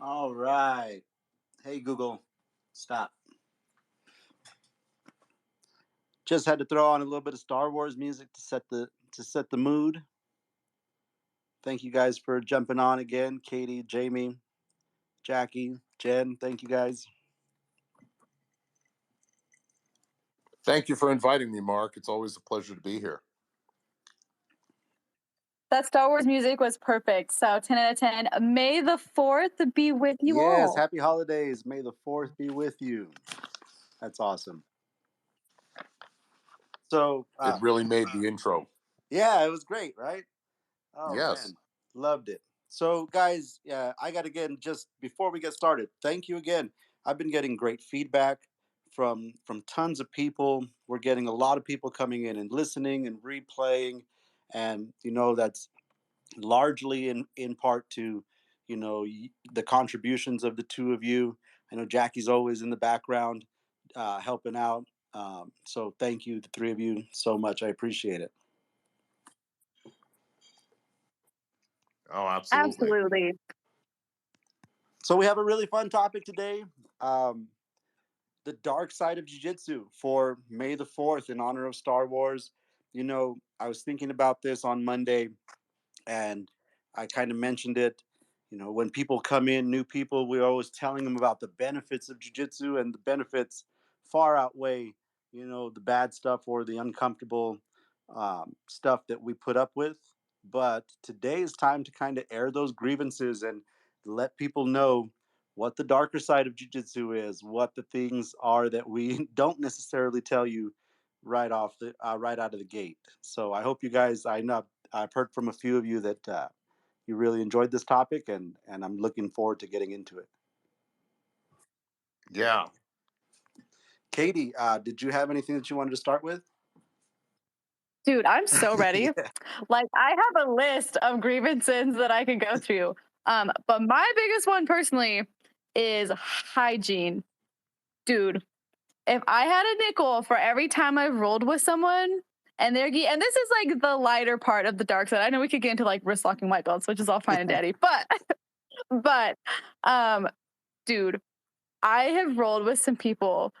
All right. Hey Google, stop. Just had to throw on a little bit of Star Wars music to set the mood. Thank you guys for jumping on again. Katy, Jamie, Jackie, Jen, thank you guys. Thank you for inviting me, Mark. It's always a pleasure to be here. That Star Wars music was perfect. So 10 out of 10. May the 4th be with you Yes, all. happy holidays. May the 4th be with you. That's awesome. So, It really made the intro. yeah, it was great, right? Oh, Yes. man. Loved it. So, guys, yeah, I got to again, just before we get started, thank you again. I've been getting great feedback from tons of people. We're getting a lot of people coming in and listening and replaying, and that's largely in part to the contributions of the two of you. I know Jackie's always in the background helping out. So thank you, the three of you, so much. I appreciate it. Oh, absolutely. Absolutely. So we have a really fun topic today. Um, the dark side of jiu-jitsu for May the 4th in honor of Star Wars. I was thinking about this on Monday, and I kind of mentioned it. When people come in, new people, we're always telling them about the benefits of jiu-jitsu, and the benefits far outweigh, the bad stuff or the uncomfortable stuff that we put up with. But today is time to kind of air those grievances and let people know what the darker side of jiu-jitsu is, what the things are that we don't necessarily tell you right out of the gate. So I hope you guys. I know I've heard from a few of you that you really enjoyed this topic, and I'm looking forward to getting into it. Yeah. Katy, did you have anything that you wanted to start with? Dude, I'm so ready. Yeah. Like, I have a list of grievances that I can go through. But my biggest one personally is hygiene. Dude, if I had a nickel for every time I've rolled with someone and and this is like the lighter part of the dark side. I know we could get into like wrist locking white belts, which is all fine and dandy, but um dude, I have rolled with some people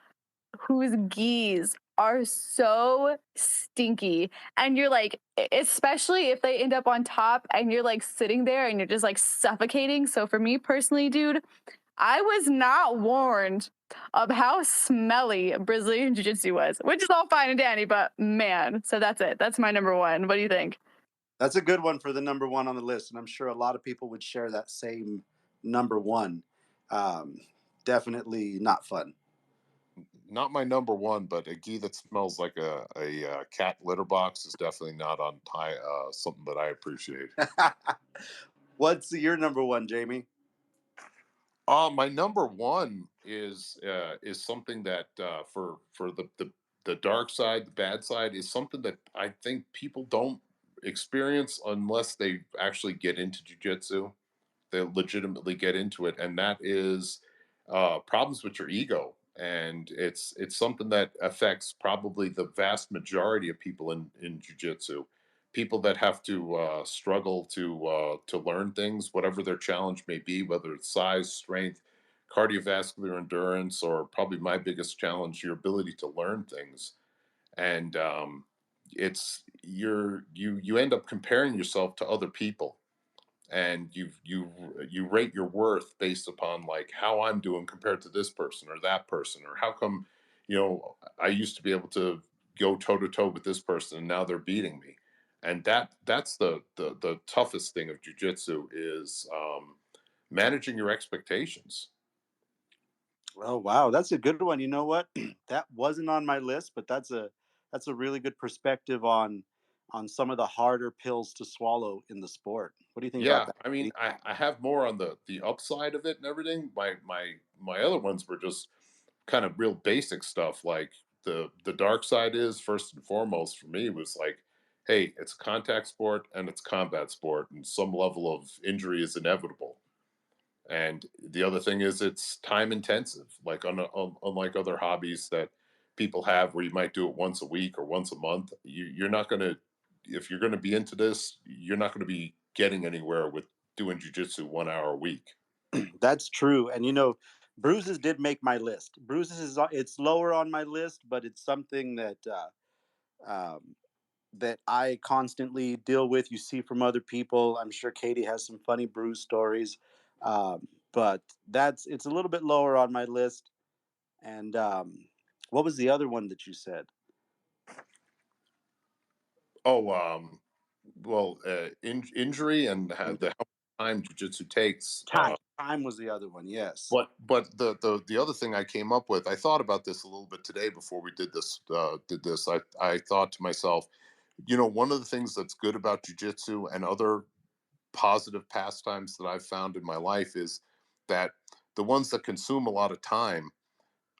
whose geese are so stinky. And you're like, especially if they end up on top and you're like sitting there and you're just like suffocating. So for me personally, dude, I was not warned of how smelly Brazilian Jiu Jitsu was, which is all fine and dandy, but man, so that's it. That's my number one. What do you think? That's a good one for the number one on the list, and I'm sure a lot of people would share that same number one. Um, Definitely not fun. Not my number one, but a gi that smells like a cat litter box is definitely not on something that I appreciate. What's your number one, Jamie? My number one is something that for the dark side, the bad side is something that I think people don't experience unless they actually get into jujitsu. They legitimately get into it, and that is problems with your ego. And it's something that affects probably the vast majority of people in jujitsu. People that have to struggle to learn things, whatever their challenge may be, whether it's size, strength, cardiovascular endurance, or probably my biggest challenge, your ability to learn things. And you end up comparing yourself to other people, and you rate your worth based upon like how I'm doing compared to this person or that person, or how come I used to be able to go toe to toe with this person and now they're beating me. And that's the toughest thing of jujitsu is managing your expectations. Oh wow, that's a good one. You know what? That wasn't on my list, but that's a really good perspective on some of the harder pills to swallow in the sport. What do you think about Yeah, that, I mean, Katie? I have more on the upside of it and everything. My other ones were just kind of real basic stuff. Like the dark side is first and foremost for me was like, hey, it's a contact sport and it's combat sport, and some level of injury is inevitable. And the other thing is it's time intensive, like unlike other hobbies that people have where you might do it once a week or once a month. You're not going to, if you're going to be into this, you're not going to be getting anywhere with doing jujitsu 1 hour a week. That's true. And Bruises did make my list. Bruises it's lower on my list, but it's something um, that I constantly deal with. You see from other people. I'm sure Katie has some funny bruise stories, but it's a little bit lower on my list. And what was the other one that you said? Oh, well, injury and Injury. the how much time jujitsu takes. Time was the other one. Yes. But the other thing I came up with, I thought about this a little bit today before we did this. I thought to myself, one of the things that's good about jujitsu and other positive pastimes that I've found in my life is that the ones that consume a lot of time,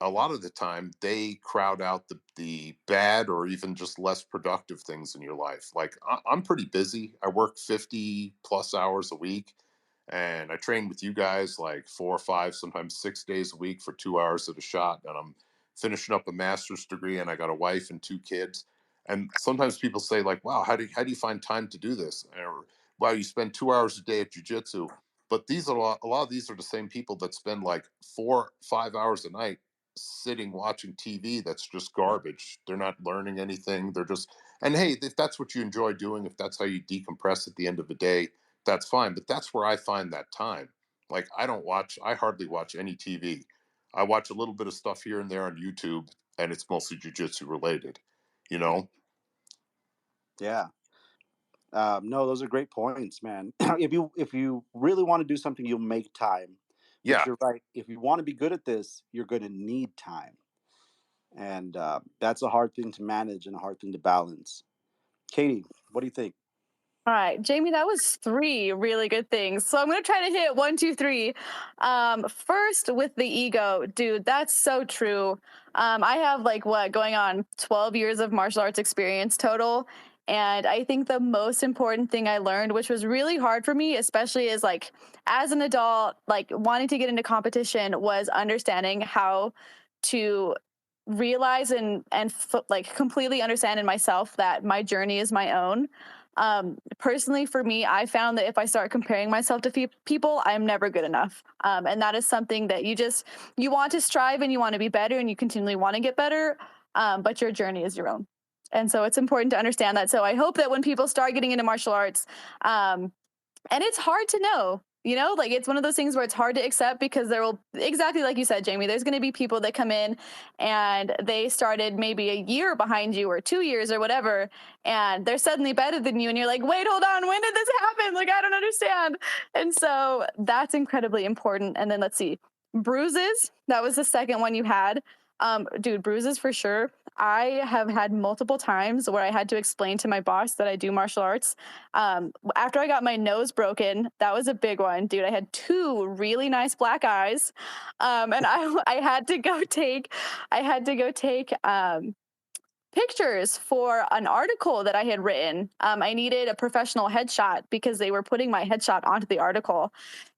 a lot of the time they crowd out the bad or even just less productive things in your life. Like I'm pretty busy. I work 50 plus hours a week, and I train with you guys like 4 or 5, sometimes 6 days a week for 2 hours at a shot. And I'm finishing up a master's degree, and I got a wife and 2 kids. And sometimes people say like, "Wow, how do you find time to do this?" Or, "Wow, you spend 2 hours a day at jujitsu." But these are a lot of these are the same people that spend like 4 or 5 hours a night sitting watching TV that's just garbage. They're not learning anything. They're just, and hey, if that's what you enjoy doing, if that's how you decompress at the end of the day, that's fine. But that's where I find that time. Like I hardly watch any TV. I watch a little bit of stuff here and there on YouTube, and it's mostly jujitsu related, you know? Yeah. No, those are great points, man. If you really want to do something, you'll make time. But Yeah. you're right. If you want to be good at this, you're going to need time, and that's a hard thing to manage and a hard thing to balance. Katie, what do you think? All right, Jamie, that was three really good things. So I'm going to try to hit one, two, three. First, with the ego, dude, that's so true. I have like what going on 12 years of martial arts experience total. And I think the most important thing I learned, which was really hard for me, especially as like as an adult, like wanting to get into competition, was understanding how to realize like completely understand in myself that my journey is my own. Personally, for me, I found that if I start comparing myself to people, I'm never good enough. And that is something that you want to strive and you want to be better and you continually want to get better. But your journey is your own. And so it's important to understand that. So I hope that when people start getting into martial arts, and it's hard to know, like it's one of those things where it's hard to accept because there will, exactly like you said, Jamie, there's going to be people that come in and they started maybe a year behind you or 2 years or whatever, and they're suddenly better than you. And you're like, wait, hold on, when did this happen? Like, I don't understand. And so that's incredibly important. And then let's see, bruises. That was the second one you had. Dude, bruises for sure. I have had multiple times where I had to explain to my boss that I do martial arts. After I got my nose broken, that was a big one, dude. I had two really nice black eyes, and I had to go take, pictures for an article that I had written. I needed a professional headshot because they were putting my headshot onto the article.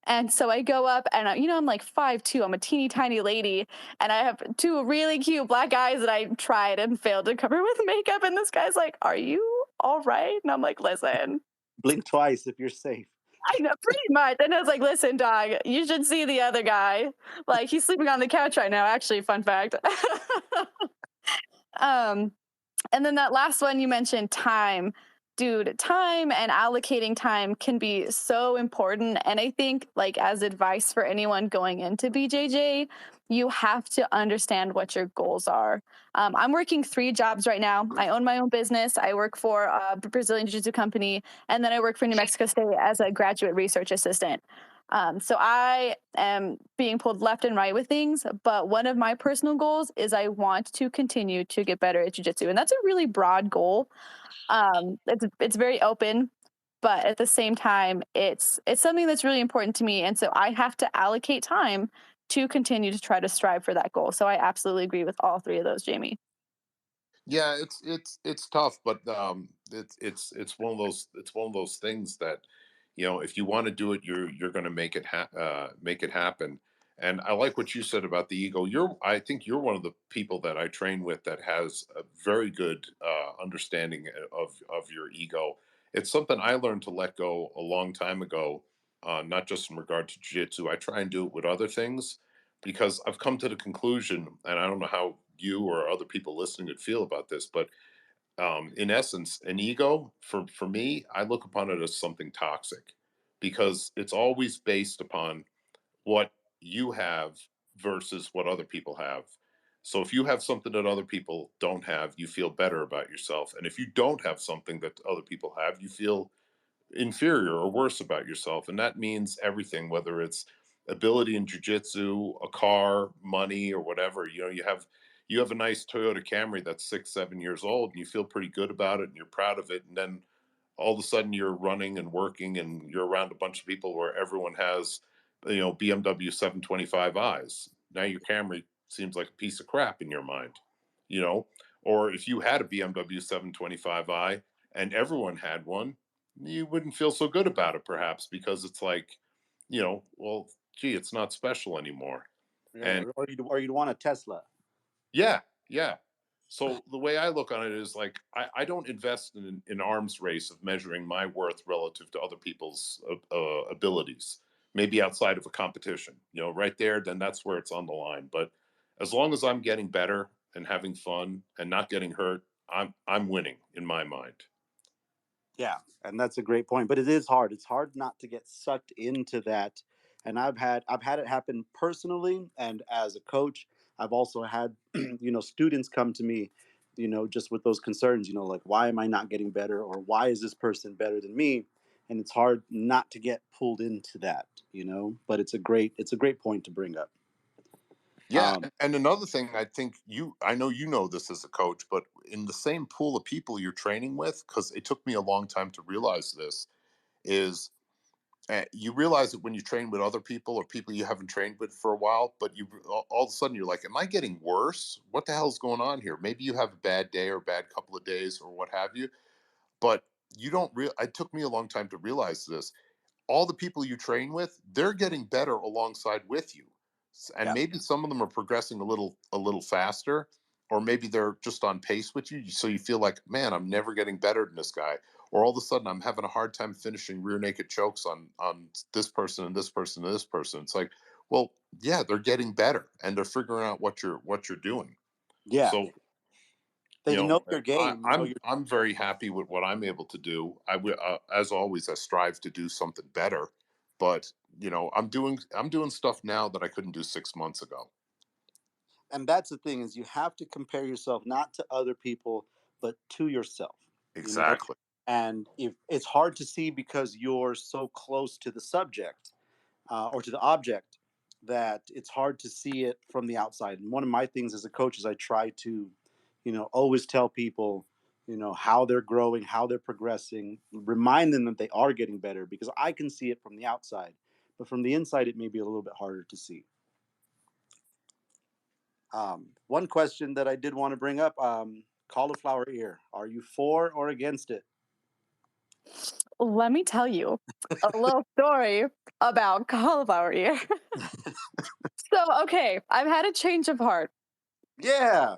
And so I go up and, I'm like 5'2". I'm a teeny tiny lady. And I have two really cute black eyes that I tried and failed to cover with makeup. And this guy's like, are you all right? And I'm like, listen, Blink twice if you're safe. I know pretty much. And I was like, listen, dog, you should see the other guy. Like he's sleeping on the couch right now. Actually, fun fact. um, And then that last one you mentioned, time. Dude, time and allocating time can be so important. And I think, like, as advice for anyone going into BJJ, you have to understand what your goals are. I'm working 3 jobs right now. I own my own business. I work for a Brazilian Jiu Jitsu company, and then I work for New Mexico State as a graduate research assistant. So I am being pulled left and right with things, but one of my personal goals is I want to continue to get better at jujitsu, and that's a really broad goal. It's very open, but at the same time, it's something that's really important to me, and so I have to allocate time to continue to try to strive for that goal. So I absolutely agree with all three of those, Jamie. Yeah, it's tough, but it's one of those things that, if you want to do it, you're going to make it happen. And I like what you said about the ego. I think you're one of the people that I train with that has a very good understanding of your ego. It's something I learned to let go a long time ago. not just in regard to jiu-jitsu. I try and do it with other things because I've come to the conclusion, and I don't know how you or other people listening would feel about this, but in essence, an ego for me, I look upon it as something toxic because it's always based upon what you have versus what other people have. So if you have something that other people don't have, you feel better about yourself. And if you don't have something that other people have, you feel inferior or worse about yourself. And that means everything, whether it's ability in jujitsu, a car, money, or whatever. You know, you have a nice Toyota Camry that's 6, 7 years old and you feel pretty good about it and you're proud of it. And then all of a sudden you're running and working and you're around a bunch of people where everyone has, BMW 725 eyes. Now your Camry seems like a piece of crap in your mind, you know? Or if you had a BMW 725i and everyone had one, you wouldn't feel so good about it perhaps because it's like, well, gee, it's not special anymore. Yeah, And or you'd want a Tesla. yeah, yeah. So the way I look on it is like I don't invest in an arms race of measuring my worth relative to other people's abilities. Maybe outside of a competition, right there, then that's where it's on the line. But as long as I'm getting better and having fun and not getting hurt, I'm winning in my mind. Yeah, and that's a great point. But it is hard. It's hard not to get sucked into that. And I've had it happen personally, and as a coach, I've also had students come to me, just with those concerns. Like, why am I not getting better, or why is this person better than me? And it's hard not to get pulled into that. But it's a great point to bring up. Yeah, Um, and another thing I know you know this as a coach, but in the same pool of people you're training with, because it took me a long time to realize this, is you realize it when you train with other people or people you haven't trained with for a while, but all of a sudden you're like, am I getting worse? What the hell's going on here? Maybe you have a bad day or a bad couple of days or what have you, but you don't real. It took me a long time to realize this. All the people you train with, they're getting better alongside with you. And yeah, maybe some of them are progressing a little faster, or maybe they're just on pace with you. So you feel like, man, I'm never getting better than this guy. Or all of a sudden I'm having a hard time finishing rear naked chokes on this person and this person and this person. It's like, well, yeah, they're getting better and they're figuring out what you're doing. yeah. So They know your game. I'm very happy with what I'm able to do. As always, I strive to do something better, but I'm doing stuff now that I couldn't do 6 months ago. And that's the thing, is you have to compare yourself not to other people, but to yourself. You know, Exactly. and if it's hard to see because you're so close to the subject, or to the object, that it's hard to see it from the outside. And one of my things as a coach is I try to, always tell people, how they're growing, how they're progressing, remind them that they are getting better, because I can see it from the outside, but from the inside it may be a little bit harder to see. One question that I did want to bring up: cauliflower ear. Are you for or against it? Let me tell you a little story about cauliflower ear. So, okay, I've had a change of heart. Yeah,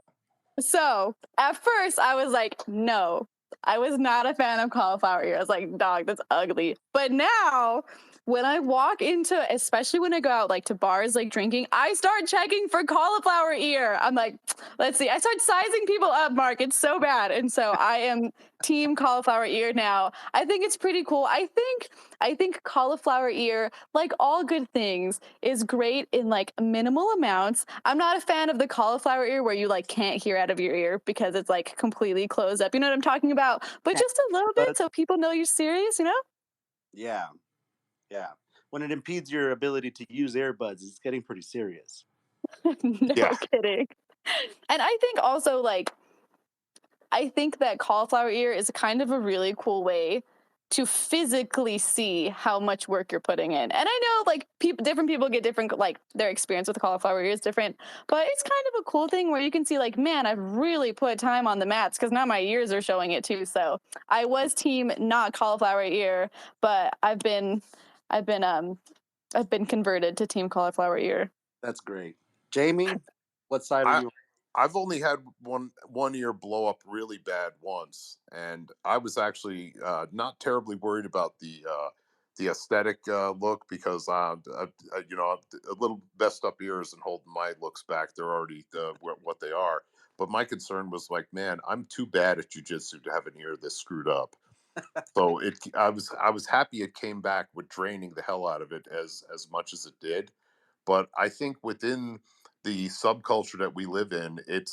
So, at first, I was like, no, I was not a fan of cauliflower ear. I was like, dog, that's ugly. But now, when I walk into, especially when I go out like to bars, like drinking, I start checking for cauliflower ear. I'm like, let's see. I start sizing people up, Mark. It's so bad. And so I am team cauliflower ear now. I think it's pretty cool. I think cauliflower ear, like all good things, is great in like minimal amounts. I'm not a fan of the cauliflower ear where you like can't hear out of your ear because it's like completely closed up. You know what I'm talking about? But just a little bit but so people know you're serious, you know? yeah, yeah. When it impedes your ability to use earbuds, it's getting pretty serious. Yeah. No kidding. And I think also like I think that cauliflower ear is kind of a really cool way to physically see how much work you're putting in. And I know like different people get different, like their experience with cauliflower ear is different, but it's kind of a cool thing where you can see like, man, I've really put time on the mats because now my ears are showing it too. So I was team not cauliflower ear, but I've been I've been converted to team cauliflower ear. That's great. Jamie, what side are I you? I've only had one ear blow up really bad once, and I was actually not terribly worried about the aesthetic look because you know, a little messed up ears and holding my looks back. They're already what they are. But my concern was like, man, I'm too bad at jujitsu to have an ear this screwed up. So I was happy it came back with draining the hell out of it as much as it did. But I think within the subculture that we live in, it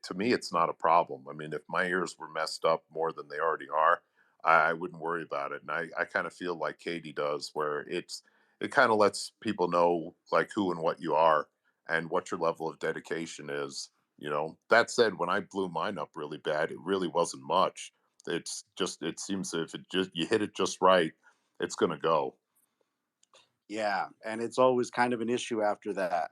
to me it's not a problem. I mean, if my ears were messed up more than they already are, I wouldn't worry about it. And I kind of feel like Katie does, where it kind of lets people know like who and what you are and what your level of dedication is. You know, that said, when I blew mine up really bad, it really wasn't much. It's just it seems if it just you hit it just right, it's gonna go. Yeah, and it's always kind of an issue after that. Uh,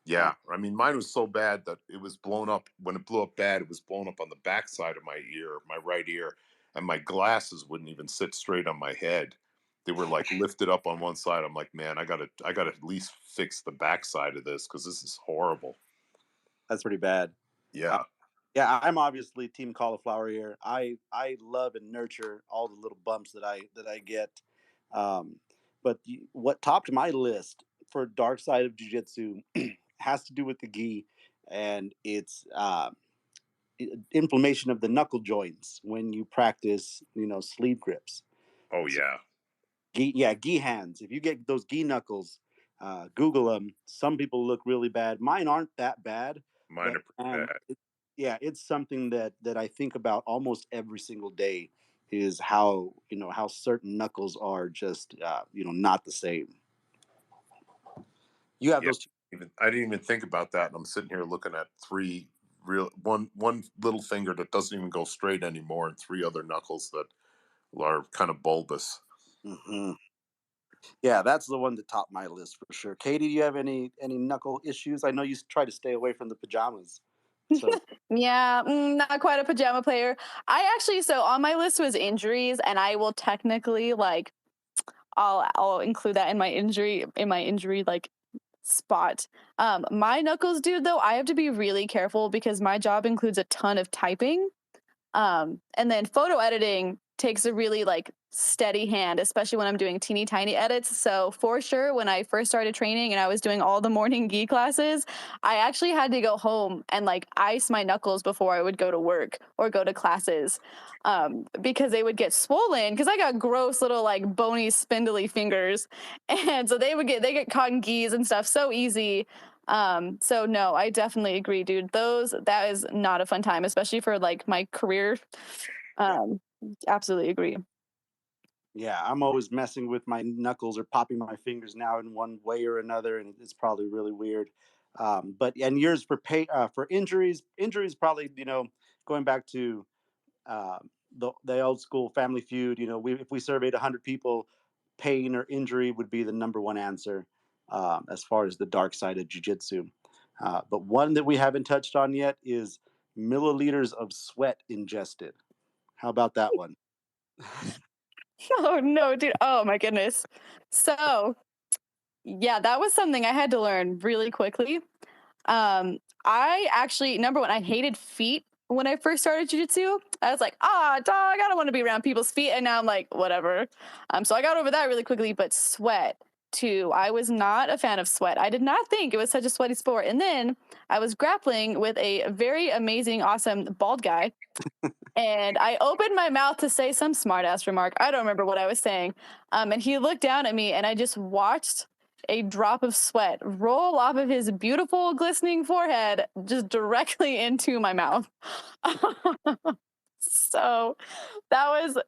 Yeah, I mean, mine was so bad that it was blown up. When it blew up bad, it was blown up on the back side of my ear, my right ear, and my glasses wouldn't even sit straight on my head. They were like lifted up on one side. I'm like, man, I gotta at least fix the back side of this because this is horrible. that's pretty bad. Uh, Yeah, yeah, I'm obviously team cauliflower here. I love and nurture all the little bumps that I get. Um, but what topped my list for dark side of jujitsu has to do with the gi, and it's inflammation of the knuckle joints when you practice, sleeve grips. oh So yeah, yeah, gi hands. If you get those gi knuckles, Google them. Some people look really bad. Mine aren't that bad, mine but are pretty man, bad. yeah, it's something that I think about almost every single day. Is how how certain knuckles are just not the same. You have Yeah, those two. even I didn't even think about that, and I'm sitting here looking at three real one little finger that doesn't even go straight anymore, and three other knuckles that are kind of bulbous. Hmm. Yeah, that's the one that topped my list for sure. Katie, do you have any knuckle issues? I know you try to stay away from the pajamas. So Yeah, not quite a pajama player. I actually, so on my list was injuries, and I will technically like I'll include that in my injury like spot. My knuckles, dude, though, I have to be really careful because my job includes a ton of typing. And then photo editing takes a really like steady hand, especially when I'm doing teeny tiny edits. So for sure, when I first started training and I was doing all the morning gi classes, I actually had to go home and like ice my knuckles before I would go to work or go to classes, because they would get swollen because I got gross little like bony spindly fingers, and so they get caught in gis and stuff so easy. So no, I definitely agree, dude. That is not a fun time, especially for like my career. Um, Absolutely agree. yeah, I'm always messing with my knuckles or popping my fingers now in one way or another, and it's probably really weird. But and yours for injuries, probably going back to the old school Family Feud. If we surveyed 100 people, pain or injury would be the number one answer as far as the dark side of jujitsu. But one that we haven't touched on yet is milliliters of sweat ingested. How about that one? Oh no, dude. Oh my goodness. So yeah, that was something I had to learn really quickly. I actually, number one, I hated feet when I first started jujitsu. I was like, dog, I don't want to be around people's feet. And now I'm like, whatever. So I got over that really quickly, but sweat too. I was not a fan of sweat. I did not think it was such a sweaty sport. And then I was grappling with a very amazing, awesome bald guy. And I opened my mouth to say some smartass remark. I don't remember what I was saying. And he looked down at me, and I just watched a drop of sweat roll off of his beautiful, glistening forehead just directly into my mouth. So that was,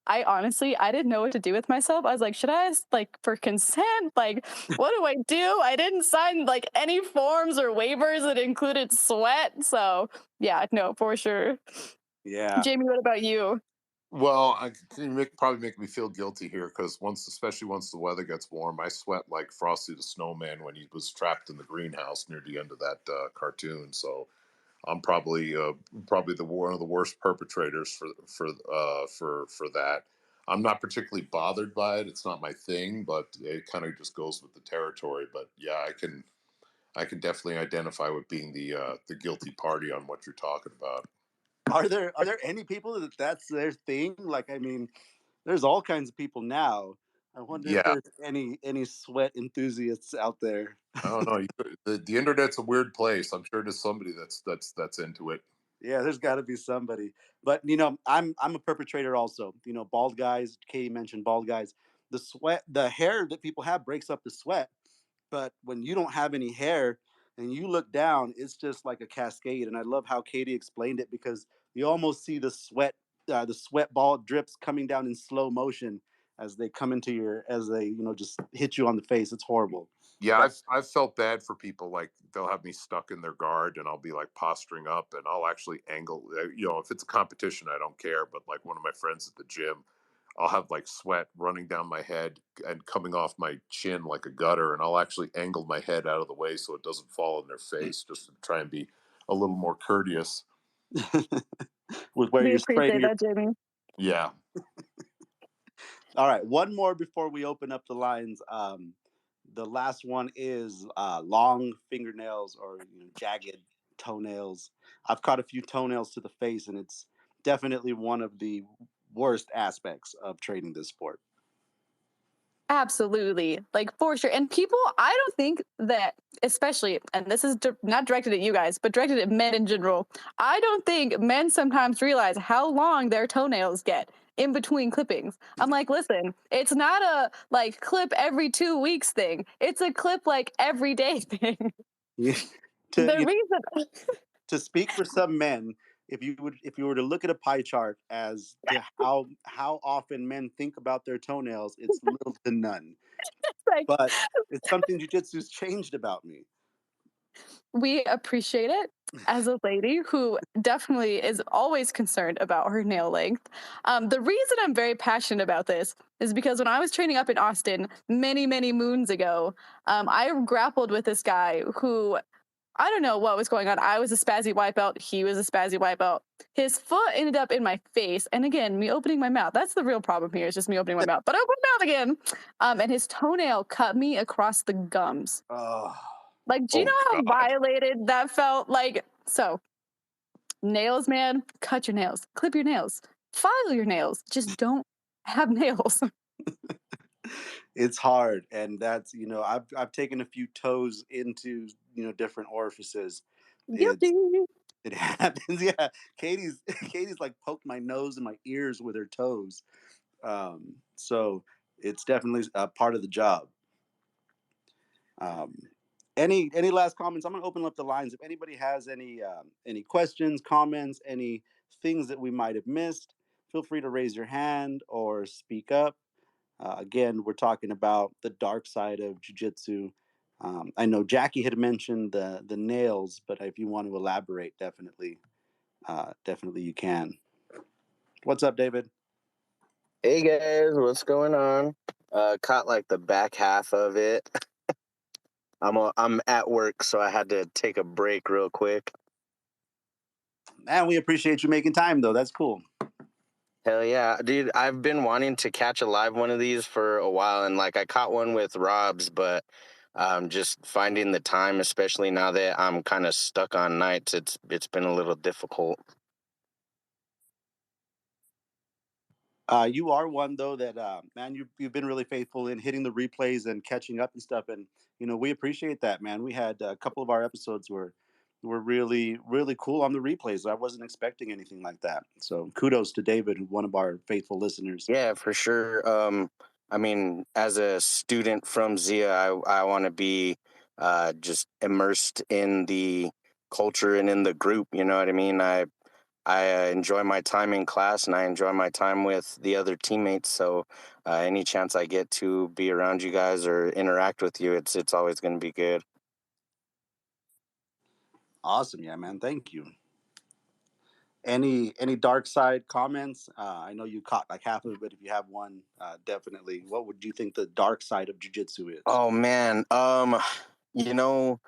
I honestly, I didn't know what to do with myself. I was like, should I ask like for consent? Like, what do I do? I didn't sign like any forms or waivers that included sweat. So yeah, no, for sure. Yeah. Jamie, what about you? Well, probably make me feel guilty here because especially once the weather gets warm, I sweat like Frosty the Snowman when he was trapped in the greenhouse near the end of that cartoon. So I'm probably the one of the worst perpetrators for that. I'm not particularly bothered by it. It's not my thing, but it kind of just goes with the territory. But yeah, I can definitely identify with being the guilty party on what you're talking about. Are there any people that that's their thing? Like, I mean, there's all kinds of people now. I wonder if Yeah, there's any sweat enthusiasts out there. I don't know. The internet's a weird place. I'm sure there's somebody that's into it. Yeah, there's got to be somebody. But I'm a perpetrator also. Bald guys. Katie mentioned bald guys. The sweat, the hair that people have breaks up the sweat. But when you don't have any hair and you look down, it's just like a cascade. And I love how Katie explained it because you almost see the sweat ball drips coming down in slow motion as they come into as they just hit you on the face. It's horrible. Yeah, But I've felt bad for people. Like they'll have me stuck in their guard, and I'll be like posturing up, and I'll actually angle. If it's a competition, I don't care. But like one of my friends at the gym, I'll have like sweat running down my head and coming off my chin like a gutter, and I'll actually angle my head out of the way so it doesn't fall in their face, just to try and be a little more courteous. with where We you're spraying appreciate your. that, Jamie. Yeah. All right, one more before we open up the lines. The last one is long fingernails or jagged toenails. I've caught a few toenails to the face, and it's definitely one of the worst aspects of training this sport. Absolutely. Like for sure. And people, I don't think that, especially, and this is not directed at you guys, but directed at men in general. I don't think men sometimes realize how long their toenails get in between clippings. I'm like, listen, it's not a like clip every 2 weeks thing. It's a clip like every day thing. Yeah. to The you reason to speak for some men, if you were to look at a pie chart as to how often men think about their toenails, it's little to none. like But it's something jujitsu's changed about me. we appreciate it as a lady who definitely is always concerned about her nail length. The reason I'm very passionate about this is because when I was training up in Austin many, many moons ago, I grappled with this guy who I don't know what was going on. I was a spazzy white belt. He was a spazzy white belt. His foot ended up in my face. And again, me opening my mouth. That's the real problem here. It's just me opening my mouth. But I opened my mouth again. And his toenail cut me across the gums. Oh, Like, do you Oh know how God. violated that felt? Like, so nails, man, cut your nails, clip your nails, file your nails. Just don't have nails. it's hard, and that's I've taken a few toes into different orifices. It's Guilty. it happens. Yeah, Katie's like poked my nose and my ears with her toes. So it's definitely a part of the job. Um, any last comments? I'm gonna open up the lines. If anybody has any questions, comments, any things that we might have missed, feel free to raise your hand or speak up. Again, we're talking about the dark side of jujitsu. I know Jackie had mentioned the nails, but if you want to elaborate, definitely you can. What's up, David? Hey guys, what's going on? Caught like the back half of it. I'm at work, so I had to take a break real quick. Man, we appreciate you making time, though. That's cool. Hell yeah, dude! I've been wanting to catch a live one of these for a while, and like I caught one with Rob's, but just finding the time, especially now that I'm kind of stuck on nights, it's been a little difficult. You are one though that man, you've been really faithful in hitting the replays and catching up and stuff, and we appreciate that, man. We had a couple of our episodes were really cool on the replays. I wasn't expecting anything like that, so kudos to David, one of our faithful listeners. Yeah, for sure. I mean, as a student from Zia, I want to be just immersed in the culture and in the group. You know what I mean? I enjoy my time in class and I enjoy my time with the other teammates. So any chance I get to be around you guys or interact with you, it's always going to be good. Awesome, yeah, man. Thank you. Any dark side comments? I know you caught like half of it, but if you have one, definitely. What would you think the dark side of jujitsu is? Oh man, you know,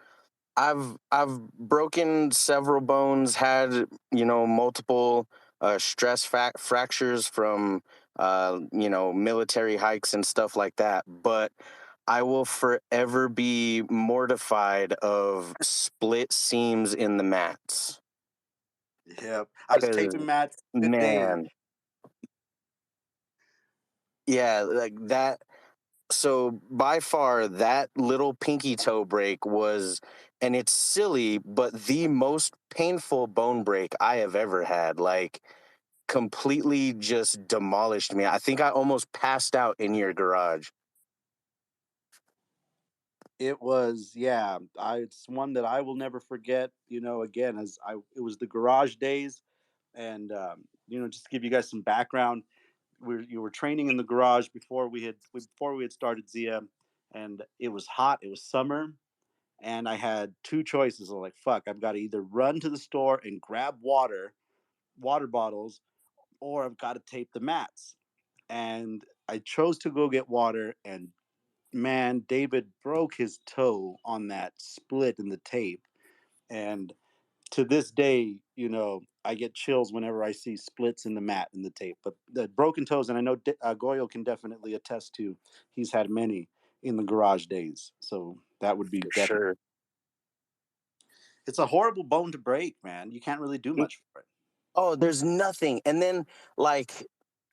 I've broken several bones, had multiple fractures from military hikes and stuff like that. But I will forever be mortified of split seams in the mats. Yeah, I was 'Cause, taping mats today. man, yeah, like that. So by far, that little pinky toe break was, and it's silly, but the most painful bone break I have ever had. Like, completely just demolished me. I think I almost passed out in your garage. It was, yeah. It's one that I will never forget. Again, it was the garage days, and just to give you guys some background, you were training in the garage before we had started Zia, and it was hot. It was summer, and I had two choices. I was like, "Fuck, I've got to either run to the store and grab water bottles, or I've got to tape the mats." And I chose to go get water, and man, David broke his toe on that split in the tape. And to this day, I get chills whenever I see splits in the mat in the tape. But the broken toes, and I know Goyo can definitely attest to, he's had many in the garage days. So that would be For definitely. sure. It's a horrible bone to break, man. You can't really do much for it. Oh, there's nothing. And then, like,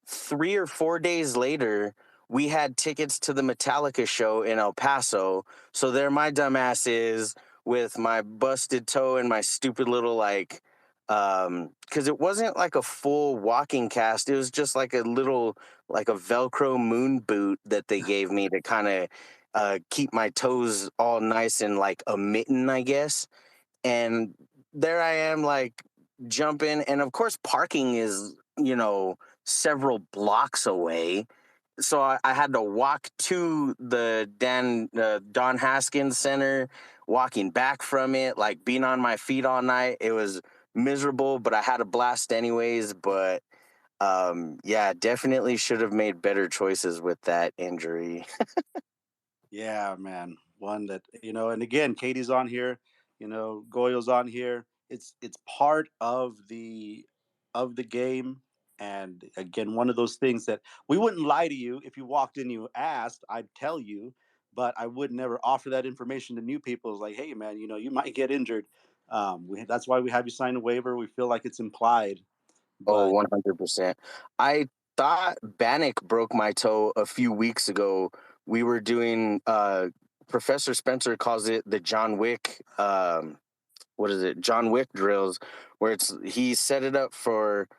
3 or 4 days later, we had tickets to the Metallica show in El Paso. So there my dumbass is with my busted toe and my stupid little, like, because it wasn't like a full walking cast. It was just like a little, like a Velcro moon boot that they gave me to kind of keep my toes all nice and like a mitten, I guess. And there I am, like, jumping. And of course, parking is, several blocks away. So I had to walk to the Don Haskins Center, walking back from it, like being on my feet all night. It was miserable, but I had a blast anyways. But yeah, definitely should have made better choices with that injury. Yeah, man. One that, and again, Katie's on here, Goyo's on here. It's part of the game. And again, one of those things that we wouldn't lie to you if you walked in and you asked, I'd tell you, but I would never offer that information to new people. It's like, hey man, you might get injured. That's why we have you sign a waiver. We feel like it's implied. Oh, But 100%. I thought Bannock broke my toe a few weeks ago. We were doing, Professor Spencer calls it the John Wick, what is it? John Wick drills, where he set it up for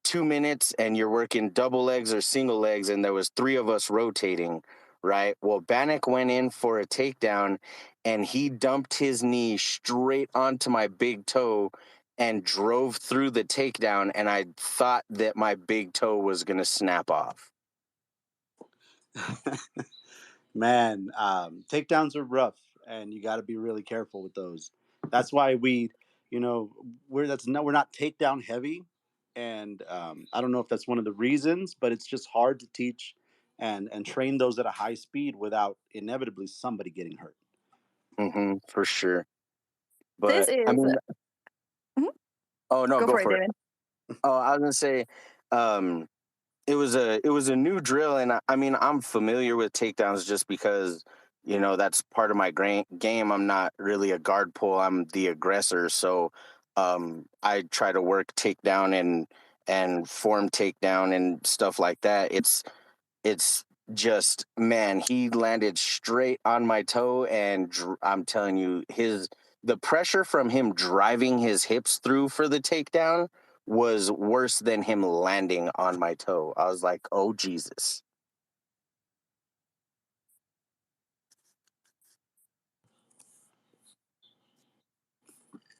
2 minutes and you're working double legs or single legs, and there was three of us rotating, right? Well, Bannock went in for a takedown and he dumped his knee straight onto my big toe and drove through the takedown, and I thought that my big toe was going to snap off. man, takedowns are rough, and you got to be really careful with those. That's why we're not takedown heavy, and I don't know if that's one of the reasons, but it's just hard to teach and train those at a high speed without inevitably somebody getting hurt. For sure. This But is. I mean, Mhm. oh no, Go go for it, for it. David. Oh, I was gonna say, um, it was a new drill, and I mean, I'm familiar with takedowns just because that's part of my game. I'm not really a guard pull. I'm the aggressor, so I try to work takedown and form takedown and stuff like that. It's just, man, he landed straight on my toe, and I'm telling you, the pressure from him driving his hips through for the takedown was worse than him landing on my toe. I was like, oh Jesus.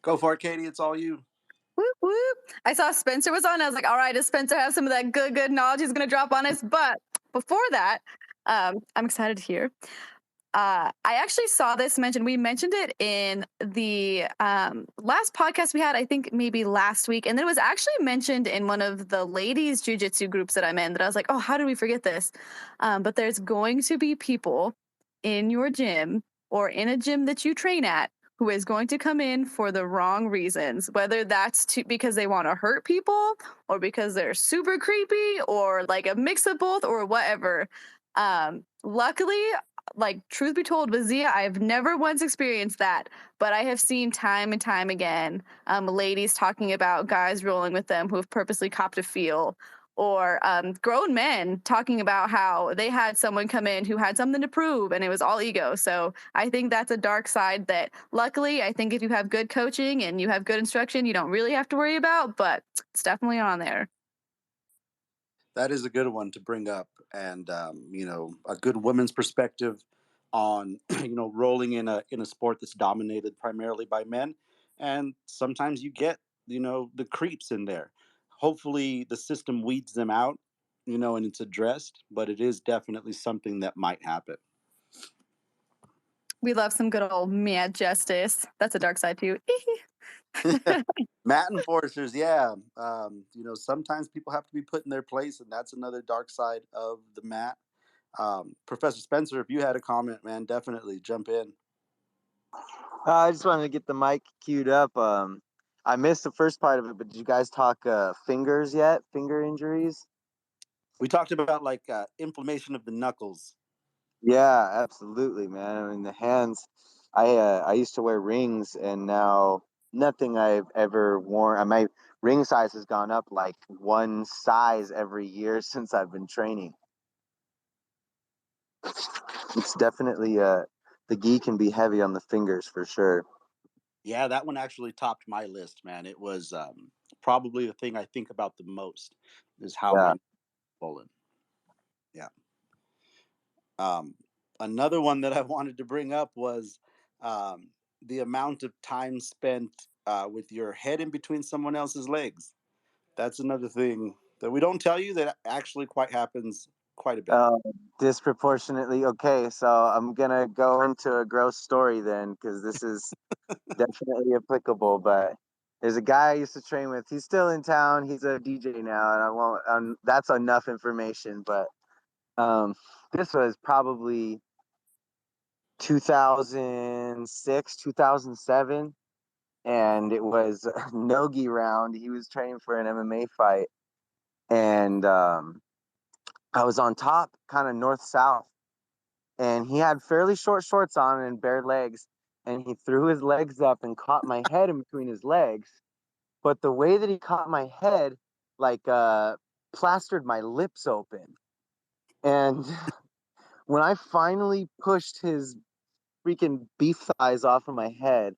Go for it, Katie. It's all you. Whoop, whoop. I saw Spencer was on. I was like, all right, does Spencer have some of that good knowledge he's going to drop on us? But before that, I'm excited to hear. I actually saw this mentioned. We mentioned it in the last podcast we had, I think maybe last week. And then it was actually mentioned in one of the ladies' jiu-jitsu groups that I'm in, that I was like, oh, how did we forget this? But there's going to be people in your gym or in a gym that you train at who is going to come in for the wrong reasons, whether that's because they want to hurt people or because they're super creepy or like a mix of both or whatever. Luckily, like, truth be told, with Zia, I've never once experienced that, but I have seen time and time again ladies talking about guys rolling with them who have purposely copped a feel or grown men talking about how they had someone come in who had something to prove and it was all ego. So I think that's a dark side that luckily I think if you have good coaching and you have good instruction, you don't really have to worry about, but it's definitely on there. That is a good one to bring up, and a good women's perspective on rolling in a sport that's dominated primarily by men, and sometimes you get the creeps in there. Hopefully, the system weeds them out, and it's addressed. But it is definitely something that might happen. We love some good old mad justice. That's a dark side too. Mat enforcers, yeah. Sometimes people have to be put in their place, and that's another dark side of the mat. Professor Spencer, if you had a comment, man, definitely jump in. I just wanted to get the mic queued up. I missed the first part of it, but did you guys talk fingers yet? Finger injuries? We talked about inflammation of the knuckles. Yeah, absolutely, man. I mean, the hands. I used to wear rings, and now nothing I've ever worn. My ring size has gone up like one size every year since I've been training. It's definitely the gi can be heavy on the fingers for sure. Yeah, that one actually topped my list, man. It was probably the thing I think about the most is how my swollen. Yeah. Another one that I wanted to bring up was the amount of time spent with your head in between someone else's legs. That's another thing that we don't tell you that actually quite happens quite a bit. Disproportionately. Okay, so I'm gonna go into a gross story then, because this is definitely applicable. But there's a guy I used to train with. He's still in town. He's a DJ now, and I won't. That's enough information. But this was probably 2006, 2007, and it was a no-gi round. He was training for an MMA fight, and I was on top, kind of north-south, and he had fairly short shorts on and bare legs, and he threw his legs up and caught my head in between his legs. But the way that he caught my head, plastered my lips open. And when I finally pushed his freaking beef thighs off of my head,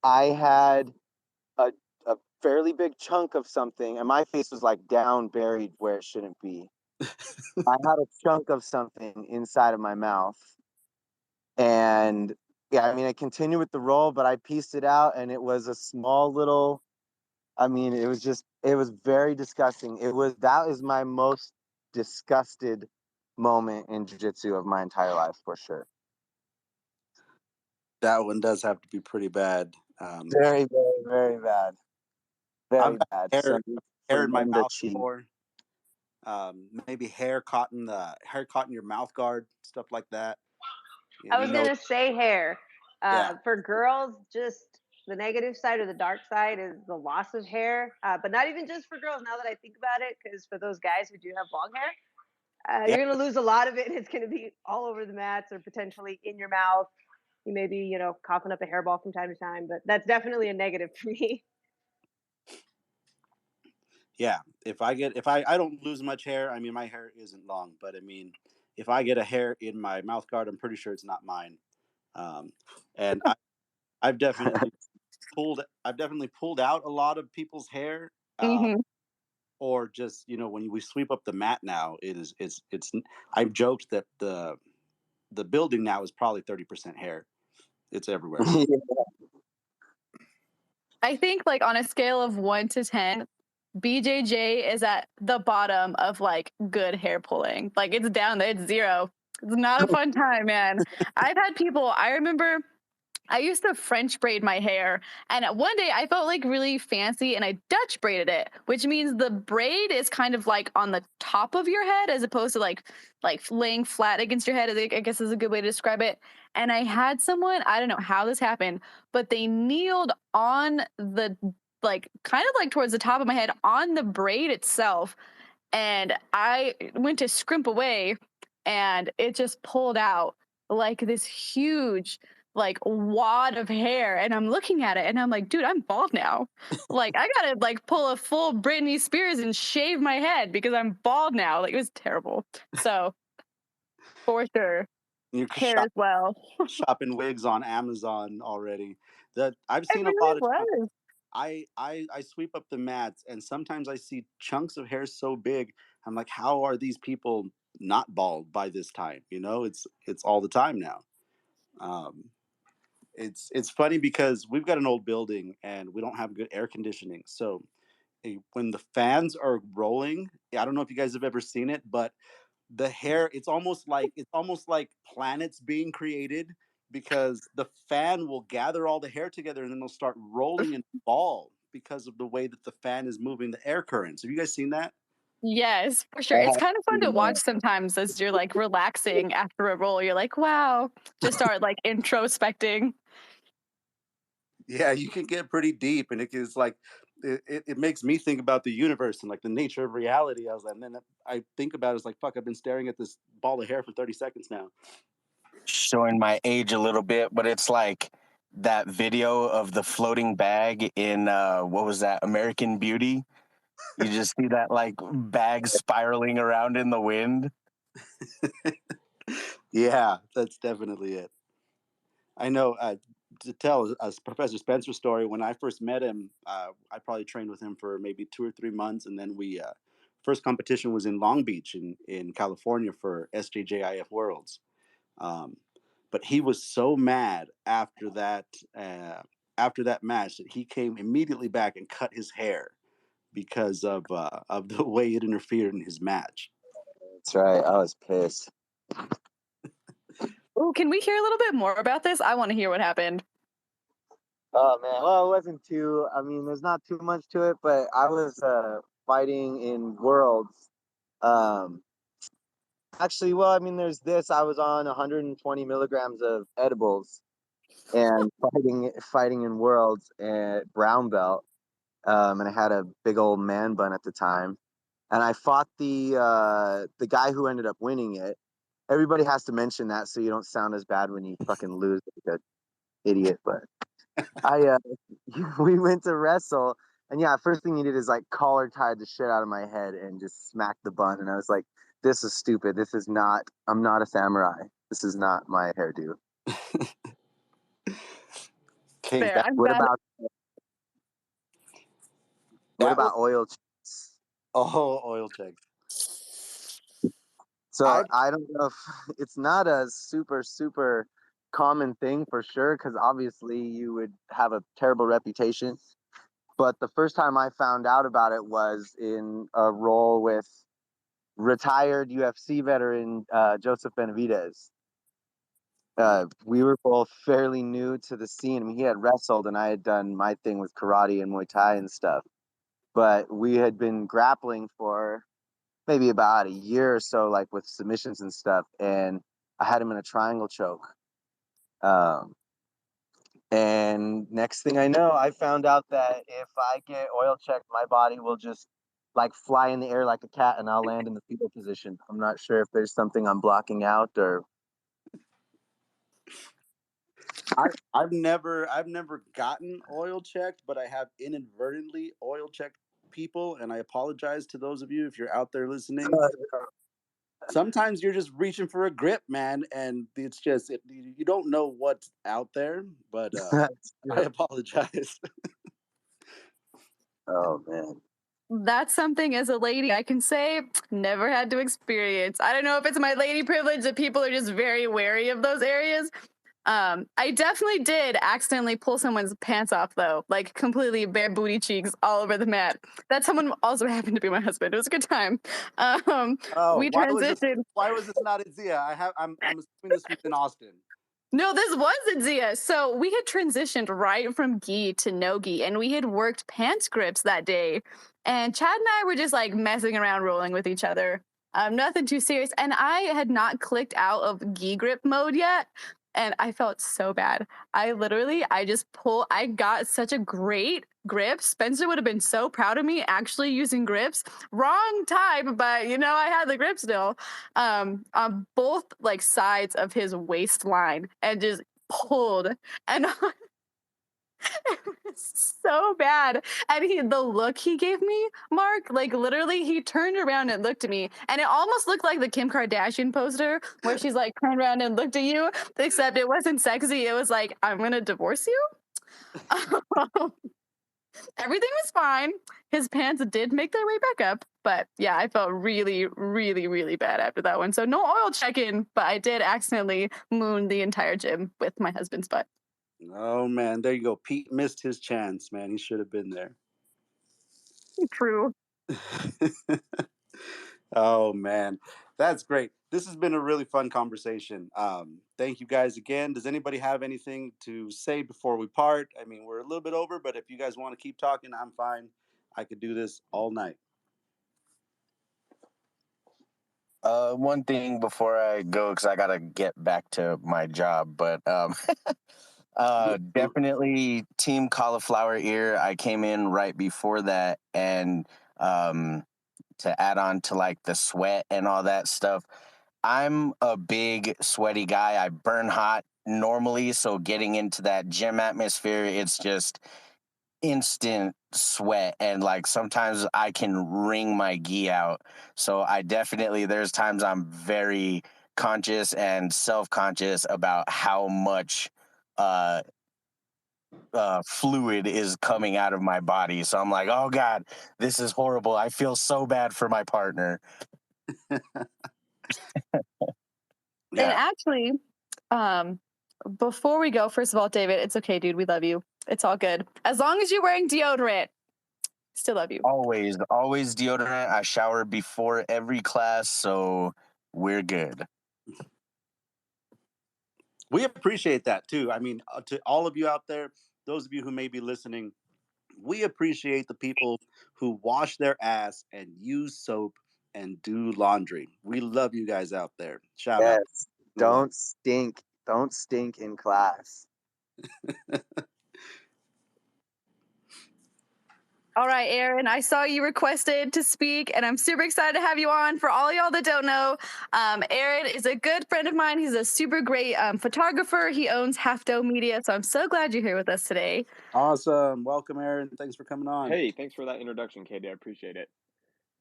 I had a, a fairly big chunk of something, and my face was like down, buried where it shouldn't be. I had a chunk of something inside of my mouth. And yeah, I mean, I continued with the roll, but I pieced it out, and it was a small little. I mean, it was very disgusting. That is my most disgusted moment in jiu-jitsu of my entire life, for sure. That one does have to be pretty bad. Very, very, very bad. Very bad. Hair, hair in my mouth cheat. before. Maybe hair caught in your mouth guard, stuff like that. I was gonna say hair. Yeah. For girls, just the negative side or the dark side is the loss of hair. But not even just for girls. Now that I think about it, because for those guys who do have long hair, you're gonna lose a lot of it, and it's gonna be all over the mats or potentially in your mouth. You may be, coughing up a hairball from time to time, but that's definitely a negative for me. Yeah, I don't lose much hair. I mean, my hair isn't long, but I mean, if I get a hair in my mouth guard, I'm pretty sure it's not mine. And I've definitely pulled out a lot of people's hair. Or just when we sweep up the mat now, it's. I've joked that the building now is probably 30% hair. It's everywhere. I think on a scale of 1 to 10, BJJ is at the bottom of good hair pulling. It's down there, it's 0. It's not a fun time, man. I've had people, I remember I used to French braid my hair, and one day I felt really fancy and I Dutch braided it, which means the braid is kind of on the top of your head as opposed to like laying flat against your head, I guess is a good way to describe it. And I had someone, I don't know how this happened, but they kneeled on the kind of towards the top of my head on the braid itself, and I went to scrimp away and it just pulled out this huge like wad of hair, and I'm looking at it and I'm like, dude, I'm bald now. Like I gotta like pull a full Britney Spears and shave my head because I'm bald now. Like it was terrible. So for sure, You're hair as well. shopping wigs on Amazon already. That I've It seen a really lot of times. was. I sweep up the mats, and sometimes I see chunks of hair so big. I'm like, how are these people not bald by this time? You know, it's all the time now. Um, it's funny because we've got an old building and we don't have good air conditioning. So when the fans are rolling, I don't know if you guys have ever seen it, but the hair, it's almost like planets being created because the fan will gather all the hair together and then they'll start rolling in a ball because of the way that the fan is moving the air currents. Have you guys seen that? Yes, for sure. I It's have kind of fun to seen watch that. sometimes as you're like relaxing after a roll. You're like, wow, just start like introspecting. Yeah, you can get pretty deep, and it's like it makes me think about the universe and like the nature of reality. I was like, and then I think about it, it's like, fuck, I've been staring at this ball of hair for 30 seconds now. Showing my age a little bit, but it's like that video of the floating bag in what was that, American Beauty? You just see that like bag spiraling around in the wind. Yeah, that's definitely it. I know. To tell Professor Spencer's story, when I first met him, I probably trained with him for maybe 2 or 3 months, and then we first competition was in Long Beach in California for SJJIF Worlds. Um, but he was so mad uh, after that match that he came immediately back and cut his hair because of the way it interfered in his match. That's right. I was pissed. Oh, can we hear a little bit more about this? I want to hear what happened. Oh man. Well, it wasn't too. I mean, there's not too much to it, but I was fighting in Worlds. Um, Actually, well, I mean, there's this. I was on 120 milligrams of edibles and fighting in Worlds at brown belt. And I had a big old man bun at the time. And I fought the guy who ended up winning it. Everybody has to mention that so you don't sound as bad when you fucking lose like an idiot. But I we went to wrestle, and yeah, first thing he did is like collar tied the shit out of my head and just smacked the bun, and I was like, "This is stupid. This is not. I'm not a samurai. This is not my hairdo." Okay, Fair. I'm What glad. about what that was about oil checks? oil checks. So I I don't know if it's not a super common thing for sure, because obviously you would have a terrible reputation. But the first time I found out about it was in a role with retired UFC veteran Joseph Benavidez. We were both fairly new to the scene. I mean, he had wrestled and I had done my thing with karate and Muay Thai and stuff. But we had been grappling for maybe about a year or so, like with submissions and stuff. And I had him in a triangle choke. Um, and next thing I know, I found out that if I get oil checked, my body will just like fly in the air like a cat and I'll land in the fetal position. I'm not sure if there's something I'm blocking out or I've never gotten oil checked, but I have inadvertently oil checked people, and I apologize to those of you if you're out there listening. Sometimes you're just reaching for a grip, man, and it's just you don't know what's out there. But I apologize. oh man. That's something as a lady I can say never had to experience. I don't know if it's my lady privilege that people are just very wary of those areas. I definitely did accidentally pull someone's pants off though, like completely bare booty cheeks all over the mat. That someone also happened to be my husband. It was a good time. Oh, We why was this? transitioned. Why was this not in Zia? I'm assuming this was in Austin. No, this was in Zia. So we had transitioned right from gi to no gi, and we had worked pants grips that day. And Chad and I were just like messing around, rolling with each other. Nothing too serious. And I had not clicked out of gi grip mode yet. And I felt so bad. I got such a great grip. Spencer would have been so proud of me actually using grips. Wrong type, but you know, I had the grip still on both like sides of his waistline and just pulled, and it was so bad. And the look he gave me, Mark, like literally, he turned around and looked at me, and it almost looked like the Kim Kardashian poster where she's like turned around and looked at you, except it wasn't sexy. It was like, I'm gonna divorce you. Everything was fine. His pants did make their way back up, but yeah, I felt really, really, really bad after that one. So no oil check-in, but I did accidentally moon the entire gym with my husband's butt. Oh man, there you go. Pete missed his chance, man. He should have been there. True. Oh man, that's great. This has been a really fun conversation. Thank you guys again. Does anybody have anything to say before we part? I mean, we're a little bit over, but if you guys want to keep talking, I'm fine. I could do this all night. One thing before I go, because I gotta get back to my job, but definitely Team Cauliflower Ear. I came in right before that, and to add on to like the sweat and all that stuff, I'm a big sweaty guy. I burn hot normally, so getting into that gym atmosphere, it's just instant sweat, and like sometimes I can wring my gi out. So I definitely, there's times I'm very conscious and self-conscious about how much uh fluid is coming out of my body. So I'm like, oh god, this is horrible. I feel so bad for my partner. And Yeah. actually, before we go, first of all, David, it's okay, dude. We love you. It's all good. As long as you're wearing deodorant, still love you. Always deodorant. I shower before every class, so we're good. We appreciate that too. I mean, to all of you out there, those of you who may be listening, we appreciate the people who wash their ass and use soap and do laundry. We love you guys out there. Shout out. Yes. Don't stink. Don't stink in class. All right, Aaron, I saw you requested to speak, and I'm super excited to have you on. For all y'all that don't know, Aaron is a good friend of mine. He's a super great photographer. He owns Half Dough Media, so I'm so glad you're here with us today. Awesome. Welcome, Aaron. Thanks for coming on. Hey, thanks for that introduction, Katy. I appreciate it.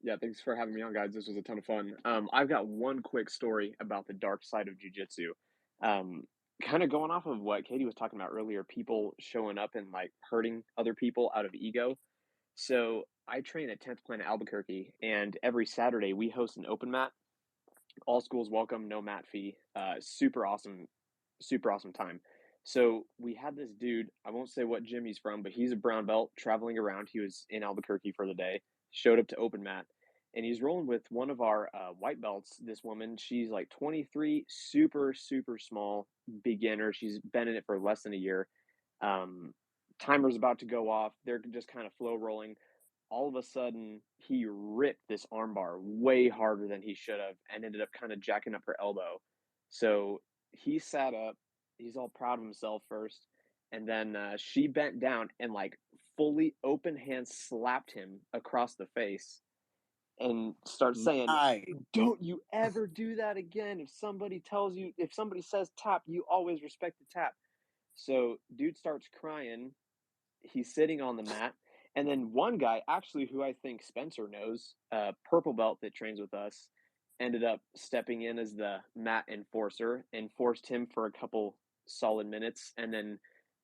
Yeah, thanks for having me on, guys. This was a ton of fun. I've got one quick story about the dark side of jiu-jitsu. Um, kind of going off of what Katy was talking about earlier, people showing up and like hurting other people out of ego. So I train at 10th Planet Albuquerque, and every Saturday we host an open mat. All schools welcome, no mat fee. Super awesome time. So we had this dude, I won't say what gym he's from, but he's a brown belt traveling around. He was in Albuquerque for the day, showed up to open mat, and he's rolling with one of our white belts. This woman, she's like 23, super small, beginner. She's been in it for less than a year. Timer's about to go off. They're just kind of flow rolling. All of a sudden, he ripped this armbar way harder than he should have and ended up kind of jacking up her elbow. So he sat up. He's all proud of himself first. And then she bent down and, like, fully open hand slapped him across the face and starts saying, Nice. don't you ever do that again. If somebody says tap, you always respect the tap. So dude starts crying. He's sitting on the mat. And then one guy, actually, who I think Spencer knows, purple belt that trains with us, ended up stepping in as the mat enforcer and forced him for a couple solid minutes. And then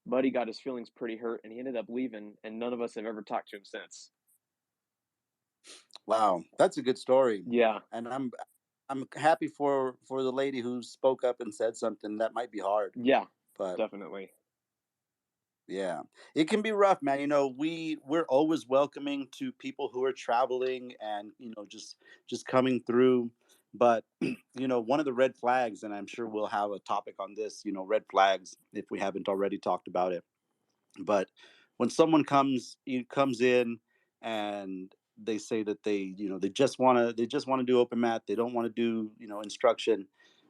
Buddy got his feelings pretty hurt and he ended up leaving. And none of us have ever talked to him since. Wow, that's a good story. Yeah. And I'm happy for the lady who spoke up and said something. That might be hard. Yeah, But definitely. yeah, it can be rough, man. You know, we're always welcoming to people who are traveling and, you know, just coming through. But you know, one of the red flags, and I'm sure we'll have a topic on this, you know, red flags if we haven't already talked about it. But when someone comes in and they say that they, you know, they just want to do open mat, they don't want to do, you know, instruction,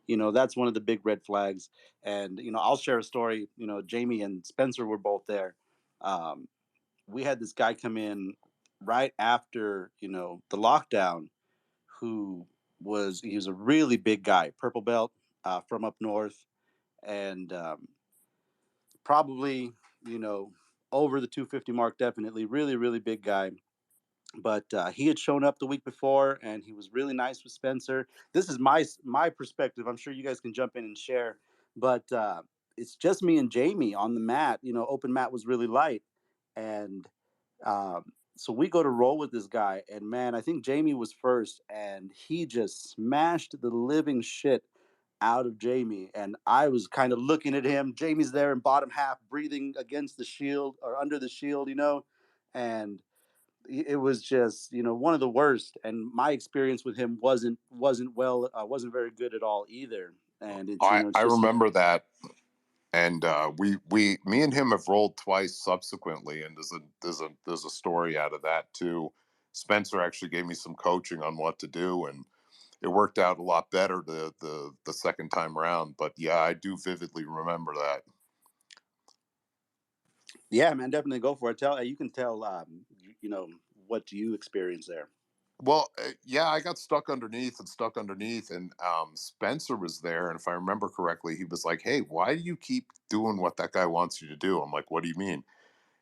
you know, that's one of the big red flags. And you know, I'll share a story. You know, Jamie and Spencer were both there. um, we had this guy come in right after, you know, the lockdown, who he was a really big guy, purple belt, from up north. And probably, over the 250 mark, definitely. Really, really big guy. But he had shown up the week before, and he was really nice with Spencer. This is my perspective. I'm sure you guys can jump in and share. But it's just me and Jamie on the mat. Open mat was really light, and so we go to roll with this guy. And man, I think Jamie was first, and he just smashed the living shit out of Jamie. And I was kind of looking at him. Jamie's there in bottom half, breathing against the shield or under the shield, and it was just one of the worst. And my experience with him wasn't very good at all either. And it's it's I just remember that, and me and him have rolled twice subsequently, and there's a story out of that too. Spencer actually gave me some coaching on what to do, and it worked out a lot better the second time around. But yeah, I do vividly remember that. yeah, man, definitely go for it. You can tell what you experience there. Well, yeah, I got stuck underneath, and Spencer was there, and if I remember correctly, he was like, "Hey, why do you keep doing what that guy wants you to do?" I'm like, "What do you mean?"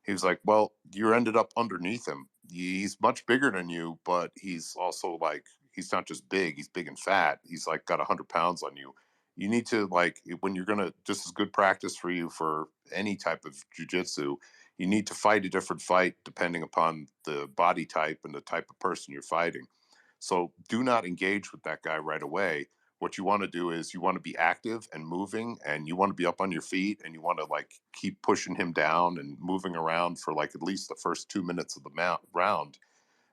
He was like, "Well, you ended up underneath him. He's much bigger than you, but he's also like, he's not just big, he's big and fat. He's like got 100 pounds on you. You need to, like, when you're gonna, just as good practice for you for any type of jujitsu, you need to fight a different fight depending upon the body type and the type of person you're fighting. So do not engage with that guy right away. What you want to do is you want to be active and moving, and you want to be up on your feet, and you want to like keep pushing him down and moving around for like at least the first 2 minutes of the round.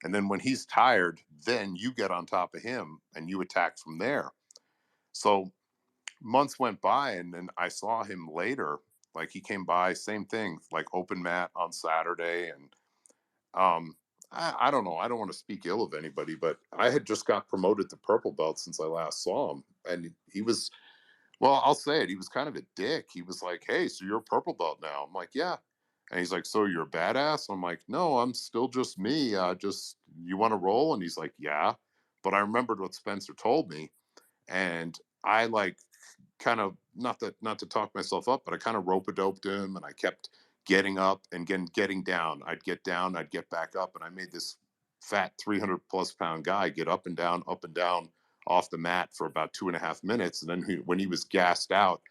And then when he's tired, then you get on top of him and you attack from there. So months went by, and then I saw him later. Like, he came by, same thing, like open mat on Saturday. And um, I don't know. I don't want to speak ill of anybody, but I had just got promoted to purple belt since I last saw him. And he was, well, I'll say it, he was kind of a dick. He was like, "Hey, so you're a purple belt now?" I'm like, "Yeah." And he's like, "So you're a badass?" I'm like, "No, I'm still just me. Just, you want to roll?" And he's like, "Yeah." But I remembered what Spencer told me, and I like kind of, not to talk myself up, but I kind of rope a doped him, and I kept getting up and getting down. I'd get down, I'd get back up, and I made this fat 300+ pound guy get up and down off the mat for about 2.5 minutes. And then when he was gassed out,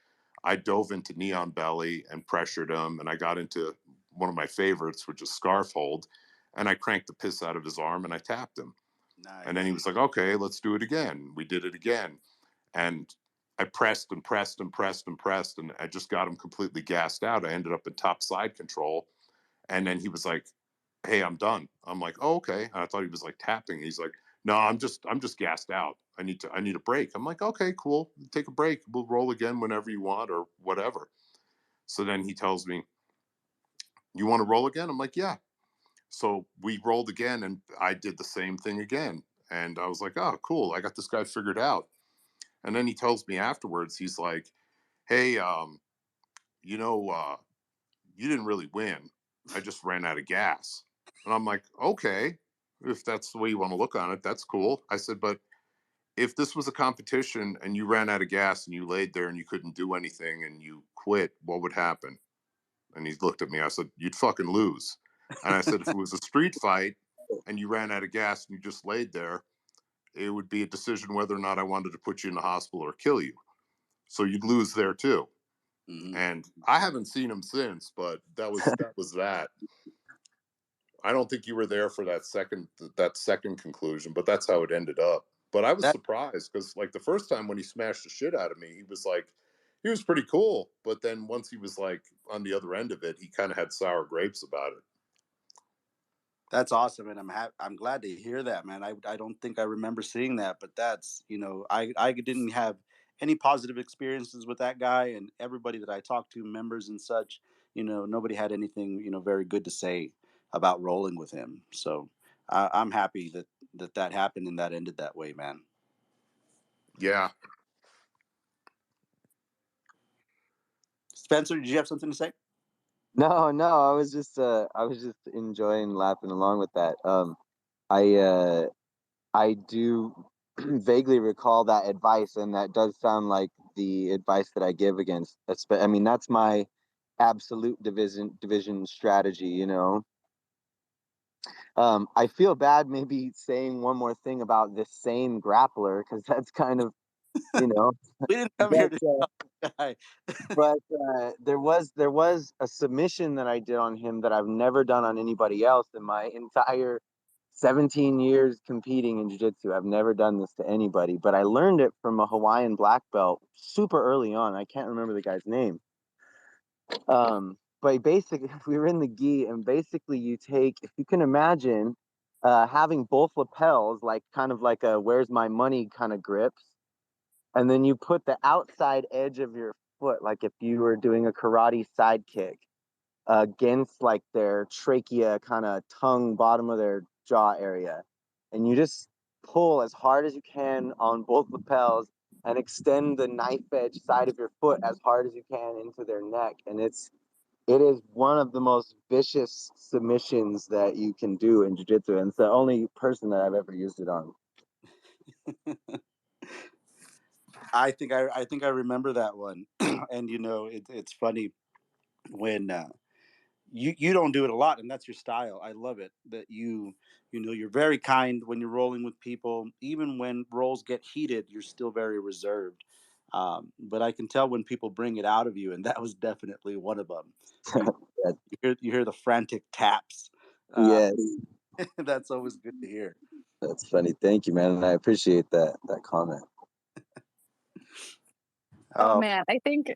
I dove into neon belly and pressured him, and I got into one of my favorites, which is scarf hold, and I cranked the piss out of his arm and I tapped him. And then he Nice. was like, "Okay, let's do it again." We did it again. And I pressed and pressed and pressed and pressed, and I just got him completely gassed out. I ended up in top side control. And then he was like, "Hey, I'm done." I'm like, "Oh, okay." And I thought he was like tapping. He's like, "No, I'm just gassed out. I need a break." I'm like, "Okay, cool. Take a break. We'll roll again whenever you want or whatever." So then he tells me, "You want to roll again?" I'm like, "Yeah." So we rolled again, and I did the same thing again. And I was like, "Oh, cool. I got this guy figured out." And then he tells me afterwards, he's like, "Hey, you know, you didn't really win. I just ran out of gas." And I'm like, "Okay, if that's the way you want to look on it, that's cool." I said, "But if this was a competition and you ran out of gas and you laid there and you couldn't do anything and you quit, what would happen?" And he looked at me. I said, "You'd fucking lose." And I said, "If it was a street fight and you ran out of gas and you just laid there, it would be a decision whether or not I wanted to put you in the hospital or kill you. So you'd lose there too." Hmm. And I haven't seen him since, but that was that. I don't think you were there for that second conclusion, but that's how it ended up. But I was That surprised because, like, the first time when he smashed the shit out of me, he was pretty cool. But then once he was like on the other end of it, he kind of had sour grapes about it. that's awesome, and I'm glad to hear that, man. I don't think I remember seeing that, but that's I didn't have any positive experiences with that guy, and everybody that I talked to, members and such, nobody had anything very good to say about rolling with him. So I'm happy that happened and that ended that way, man. Yeah, Spencer, did you have something to say? No, no, I was just enjoying laughing along with that. I do vaguely recall that advice, and that does sound like the advice that I give against. I mean, that's my absolute division strategy, you know. I feel bad maybe saying one more thing about this same grappler, because that's kind of, you know, We didn't come here but to die. but there was a submission that I did on him that I've never done on anybody else in my entire 17 years competing in jiu-jitsu. I've never done this to anybody, but I learned it from a Hawaiian black belt super early on. I can't remember the guy's name. But basically, we were in the gi, and basically you take, if you can imagine, having both lapels, like kind of like a "where's my money" kind of grips, and then you put the outside edge of your foot, like if you were doing a karate side kick, against like their trachea, kind of tongue, bottom of their jaw area, and you just pull as hard as you can on both lapels and extend the knife edge side of your foot as hard as you can into their neck, and it is one of the most vicious submissions that you can do in jiu-jitsu, and it's the only person that I've ever used it on. I think I remember that one, and you know it's funny when you don't do it a lot, and that's your style. I love it that you know you're very kind when you're rolling with people. Even when rolls get heated, you're still very reserved. But I can tell when people bring it out of you, and that was definitely one of them. You you hear the frantic taps. Uh, Yes, that's always good to hear. that's funny. Thank you, man, and I appreciate that comment. Oh Oh, man, I think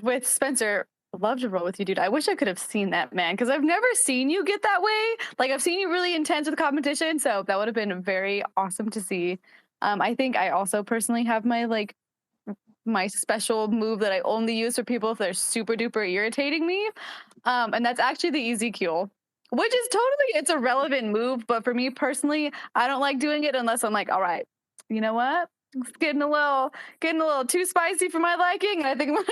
with Spencer, I'd love to roll with you, dude. I wish I could have seen that, man, because I've never seen you get that way. Like I've seen you really intense with competition, so that would have been very awesome to see. I think I also personally have my special move that I only use for people if they're super duper irritating me. And that's actually the Ezekiel, which is totally it's a relevant move, but for me personally, I don't like doing it unless I'm like, all right, you know what? It's getting a little too spicy for my liking. And I think I'm gonna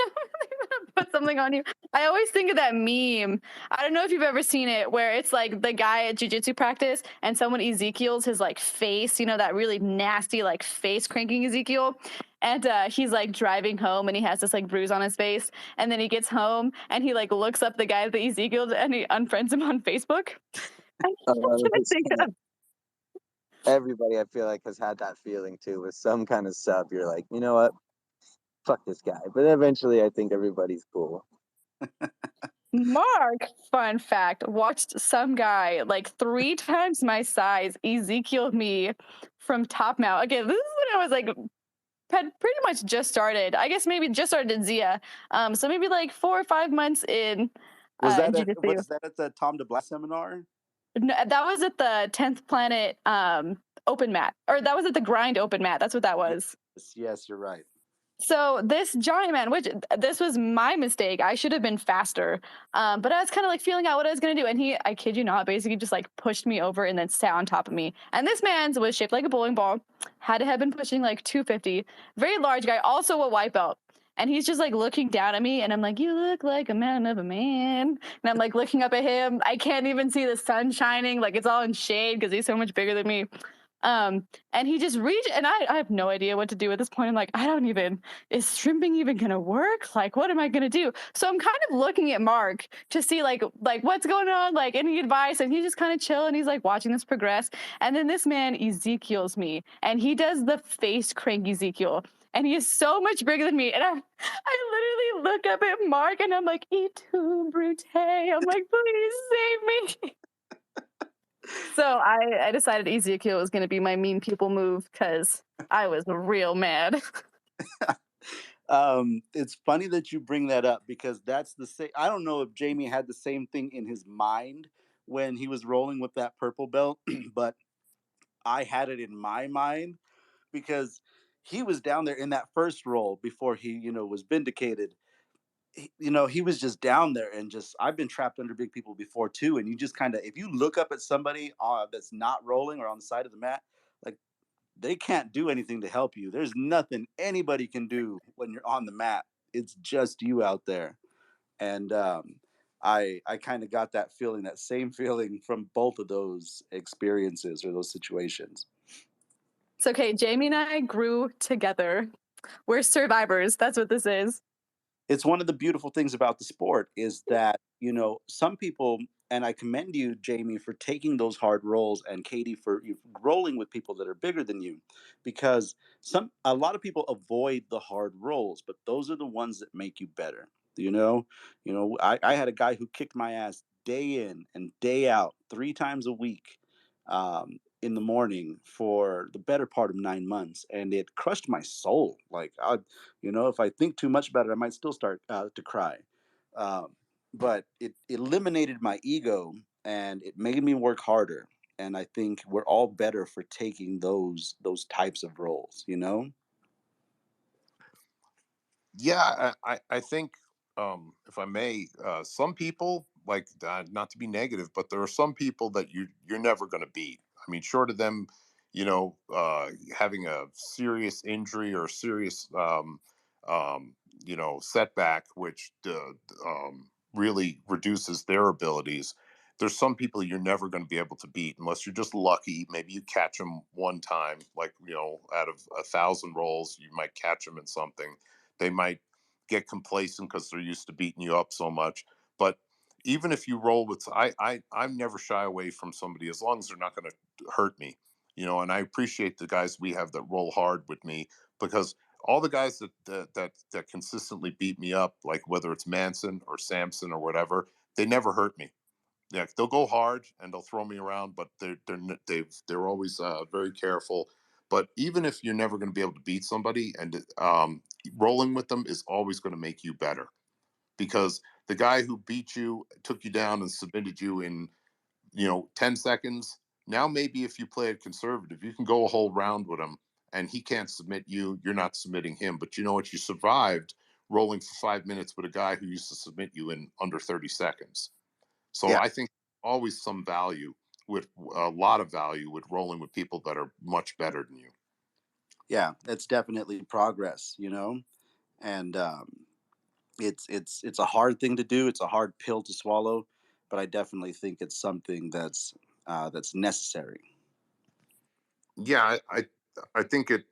put something on you. I always think of that meme. I don't know if you've ever seen it where it's like the guy at jiu-jitsu practice and someone Ezekiel's his like face, you know, that really nasty like face cranking Ezekiel. And he's like driving home and he has this like bruise on his face. And then he gets home and he like looks up the guy that Ezekiel and he unfriends him on Facebook. That's what I think of. Everybody, I feel like, has had that feeling too with some kind of sub. You're like, you know what? Fuck this guy. But eventually, I think everybody's cool. Mark, fun fact, watched some guy like 3 times my size Ezekiel me from top mount. Okay, this is when I was like had pretty much just started. I guess maybe just started in Zia. So maybe like 4 or 5 months in jiu-jitsu. was that at the Tom DeBlass seminar? No, that was at the 10th Planet open mat, or that was at the Grind open mat. That's what that was. Yes, you're right. So this giant man, which this was my mistake, I should have been faster. But I was kind of like feeling out what I was gonna do, and he, I kid you not, basically just like pushed me over and then sat on top of me. And this man's was shaped like a bowling ball, had to have been pushing like 250, very large guy, also a white belt. And he's just like looking down at me, and I'm like, "You look like a man of a man." And I'm like looking up at him. I can't even see the sun shining, like it's all in shade because he's so much bigger than me. And he just reached, and I have no idea what to do at this point. I'm like, I don't even, is shrimping even gonna work? Like, what am I gonna do? So I'm kind of looking at Mark to see like what's going on, like any advice. And he's just kind of chill and he's like watching this progress. And then this man Ezekiel's me, and he does the face crank Ezekiel. And he is so much bigger than me. And I literally look up at Mark and I'm like, "Et tu, Brute." I'm like, "Please save me." So I decided Ezekiel was going to be my mean people move because I was real mad. It's funny that you bring that up because that's the same. I don't know if Jamie had the same thing in his mind when he was rolling with that purple belt, but I had it in my mind because he was down there in that first roll before he, you know, was vindicated. You know, he was just down there and just, I've been trapped under big people before too. And you just kind of, if you look up at somebody that's not rolling or on the side of the mat, like they can't do anything to help you. There's nothing anybody can do when you're on the mat. It's just you out there. And I kind of got that feeling, that same feeling from both of those experiences or those situations. It's okay. Jamie and I grew together. We're survivors. That's what this is. It's one of the beautiful things about the sport is that, some people, and I commend you, Jamie, for taking those hard roles, and Katie for you rolling with people that are bigger than you, because a lot of people avoid the hard roles, but those are the ones that make you better. I had a guy who kicked my ass day in and day out, 3 times a week, in the morning for the better part of 9 months, and it crushed my soul. Like, if I think too much about it, I might still start to cry. Um, but it eliminated my ego and it made me work harder. And I think we're all better for taking those types of roles. Yeah, I think, if I may, some people like, not to be negative, but there are some people that you're never going to beat. I mean, short of them, having a serious injury or serious, um, setback, which really reduces their abilities. There's some people you're never going to be able to beat unless you're just lucky. Maybe you catch them one time, like, out of 1,000 rolls, you might catch them in something. They might get complacent because they're used to beating you up so much. But even if you roll with, I'm never shy away from somebody as long as they're not going to hurt me. And I appreciate the guys we have that roll hard with me, because all the guys that consistently beat me up, like whether it's Manson or Samson or whatever, they never hurt me. Yeah, they'll go hard and they'll throw me around, but they're always very careful. But even if you're never going to be able to beat somebody, and rolling with them is always going to make you better, because the guy who beat you, took you down, and submitted you in 10 seconds. Now, maybe if you play it conservative, you can go a whole round with him and he can't submit you. You're not submitting him. But you know what? You survived rolling for 5 minutes with a guy who used to submit you in under 30 seconds. So Yeah, I think always some value, with a lot of value, with rolling with people that are much better than you. yeah, it's definitely progress. And it's a hard thing to do. It's a hard pill to swallow, but I definitely think it's something that's necessary. Yeah, I think it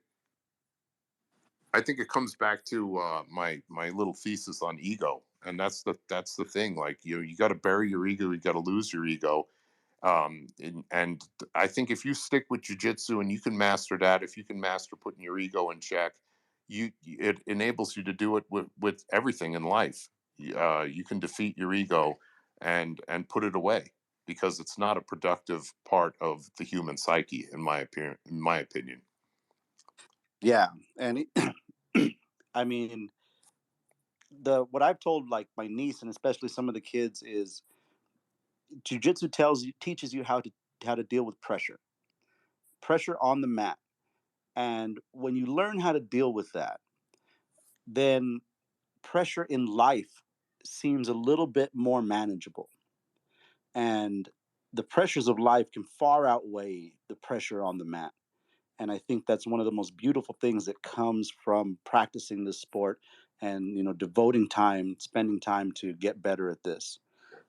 I think it comes back to my little thesis on ego, and that's the thing. Like, you got to bury your ego, you got to lose your ego. And I think if you stick with jujitsu and you can master that, if you can master putting your ego in check, it enables you to do it with everything in life. You can defeat your ego and put it away, because it's not a productive part of the human psyche, in my opinion. Yeah, and I mean, the what I've told, like, my niece and especially some of the kids is jujitsu teaches you how to deal with pressure on the mat, and when you learn how to deal with that, then pressure in life seems a little bit more manageable, and the pressures of life can far outweigh the pressure on the mat. And I think that's one of the most beautiful things that comes from practicing this sport and devoting time, spending time to get better at this.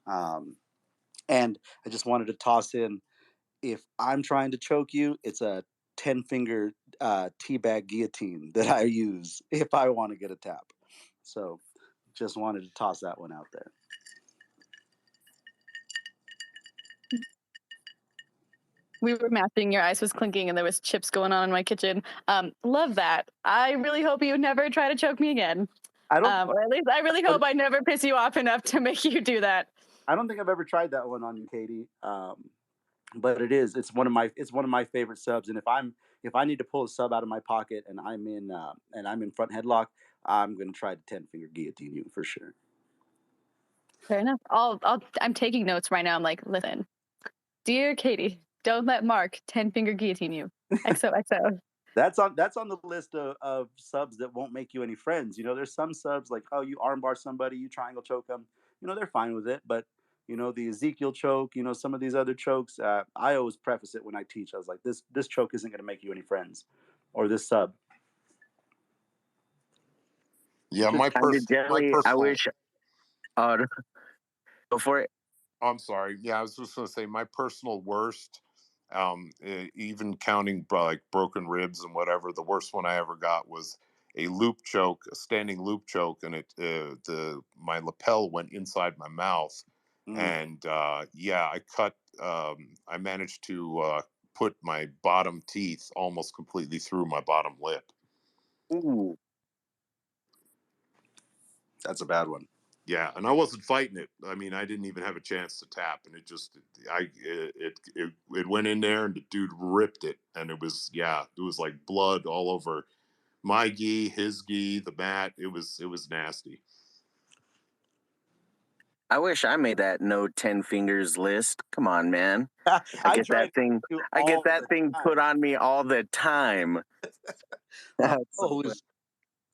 um, and I just wanted to toss in, if I'm trying to choke you, it's a 10 finger teabag guillotine that I use if I want to get a tap. So just wanted to toss that one out there. We were matching. Your ice was clinking, and there was chips going on in my kitchen. Love that. I really hope you never try to choke me again. I don't. Or at least I really hope I never piss you off enough to make you do that. I don't think I've ever tried that one on you, Katie. But it's one of my favorite subs. And if I need to pull a sub out of my pocket and I'm in front headlock, I'm gonna try to 10 finger guillotine you for sure. Fair enough. I'm taking notes right now. I'm like, listen, dear Katie, don't let Mark 10 finger guillotine you. XOXO. That's on the list of subs that won't make you any friends. There's some subs like, oh, you armbar somebody, you triangle choke them. They're fine with it, but the Ezekiel choke, some of these other chokes. I always preface it when I teach. I was like, this choke isn't going to make you any friends, or this sub. Yeah, Just kind of my jelly. I personal. wish. Go for it. I'm sorry. Yeah, I was just going to say my personal worst, even counting like broken ribs and whatever. The worst one I ever got was loop choke, a standing loop choke, and my lapel went inside my mouth, and yeah, I cut. I managed to put my bottom teeth almost completely through my bottom lip. Ooh. That's a bad one. Yeah, and I wasn't fighting it. I mean, I didn't even have a chance to tap, and it went in there, and the dude ripped it, and it was like blood all over my gi, his gi, the mat. It was nasty. I wish I made that no 10 fingers list. Come on, man. I get try that thing. to I get all that the thing time. put on me all the time.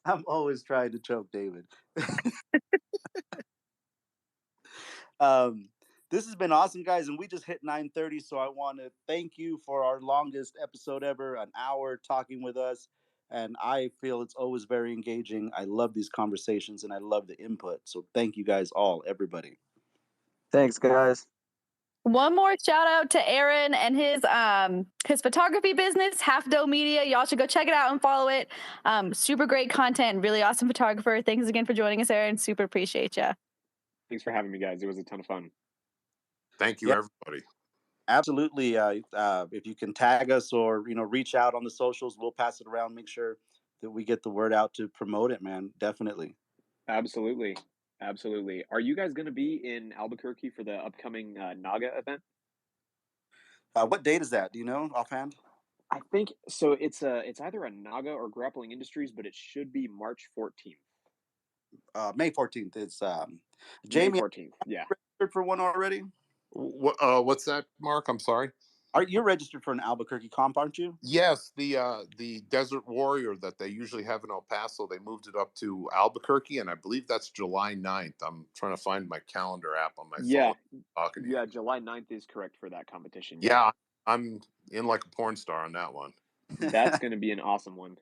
I'm always trying to choke David. This has been awesome, guys, and we just hit 9:30. So I want to thank you for our longest episode ever, an hour talking with us. And I feel it's always very engaging. I love these conversations and I love the input. So thank you guys all, everybody. Thanks, guys. One more shout out to Aaron and his photography business, Half Dough Media. Y'all should go check it out and follow it. Super great content, really awesome photographer. Thanks again for joining us, Aaron. Super appreciate you. Thanks for having me, guys. It was a ton of fun. Thank you, everybody. Absolutely. If you can tag us or reach out on the socials, we'll pass it around. Make sure that we get the word out to promote it, man. Definitely. Absolutely. Are you guys going to be in Albuquerque for the upcoming Naga event? What date is that? Do you know offhand? I think so. It's either a Naga or Grappling Industries, but it should be March 14th. May 14th. It's May Jamie. 14th. Yeah. Registered for one already? What's that, Mark? I'm sorry. You're registered for an Albuquerque comp, aren't you? Yes, the Desert Warrior that they usually have in El Paso, they moved it up to Albuquerque, and I believe that's July 9th. I'm trying to find my calendar app on my phone. Yeah, July 9th is correct for that competition. Yeah, I'm in like a porn star on that one. That's going to be an awesome one.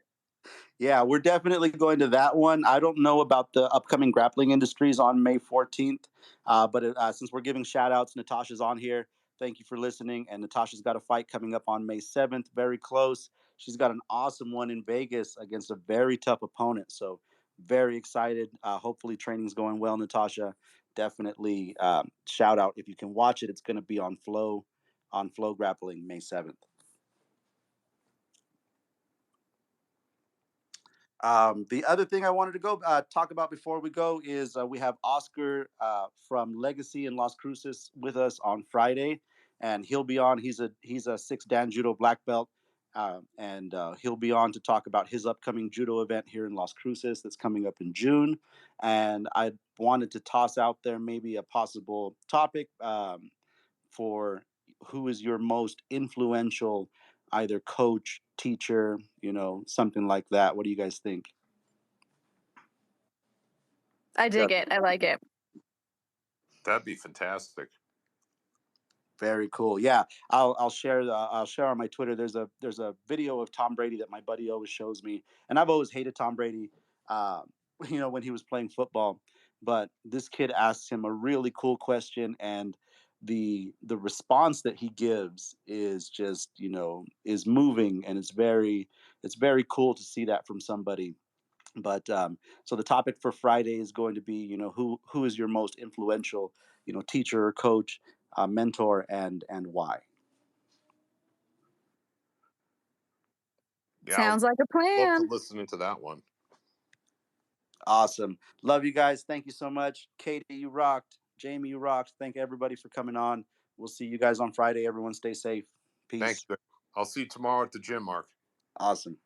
Yeah, we're definitely going to that one. I don't know about the upcoming Grappling Industries on May 14th, but since we're giving shout outs, Natasha's on here. Thank you for listening. And Natasha's got a fight coming up on May 7th, very close. She's got an awesome one in Vegas against a very tough opponent. So very excited. Hopefully training's going well, Natasha. Definitely shout out. If you can watch it, it's going to be on Flow Grappling May 7th. The other thing I wanted to go talk about before we go is we have Oscar from Legacy in Las Cruces with us on Friday, and he'll be on. He's a 6th Dan Judo black belt, and he'll be on to talk about his upcoming judo event here in Las Cruces that's coming up in June. And I wanted to toss out there maybe a possible topic for who is your most influential either coach, teacher, something like that. What do you guys think? I dig it. I like it. That'd be fantastic. Very cool. Yeah, I'll share on my Twitter. There's a video of Tom Brady that my buddy always shows me, and I've always hated Tom Brady, when he was playing football. But this kid asks him a really cool question, and the response that he gives is just is moving, and it's very cool to see that from somebody. But so the topic for Friday is going to be who is your most influential teacher or coach, mentor, and why. Yeah, Sounds like a love plan. to listen to that one. Awesome. Love you guys. Thank you so much. Katy, you rocked. Jamie, you rocked. Thank everybody for coming on. We'll see you guys on Friday. Everyone stay safe. Peace. Thank you. I'll see you tomorrow at the gym, Mark. Awesome.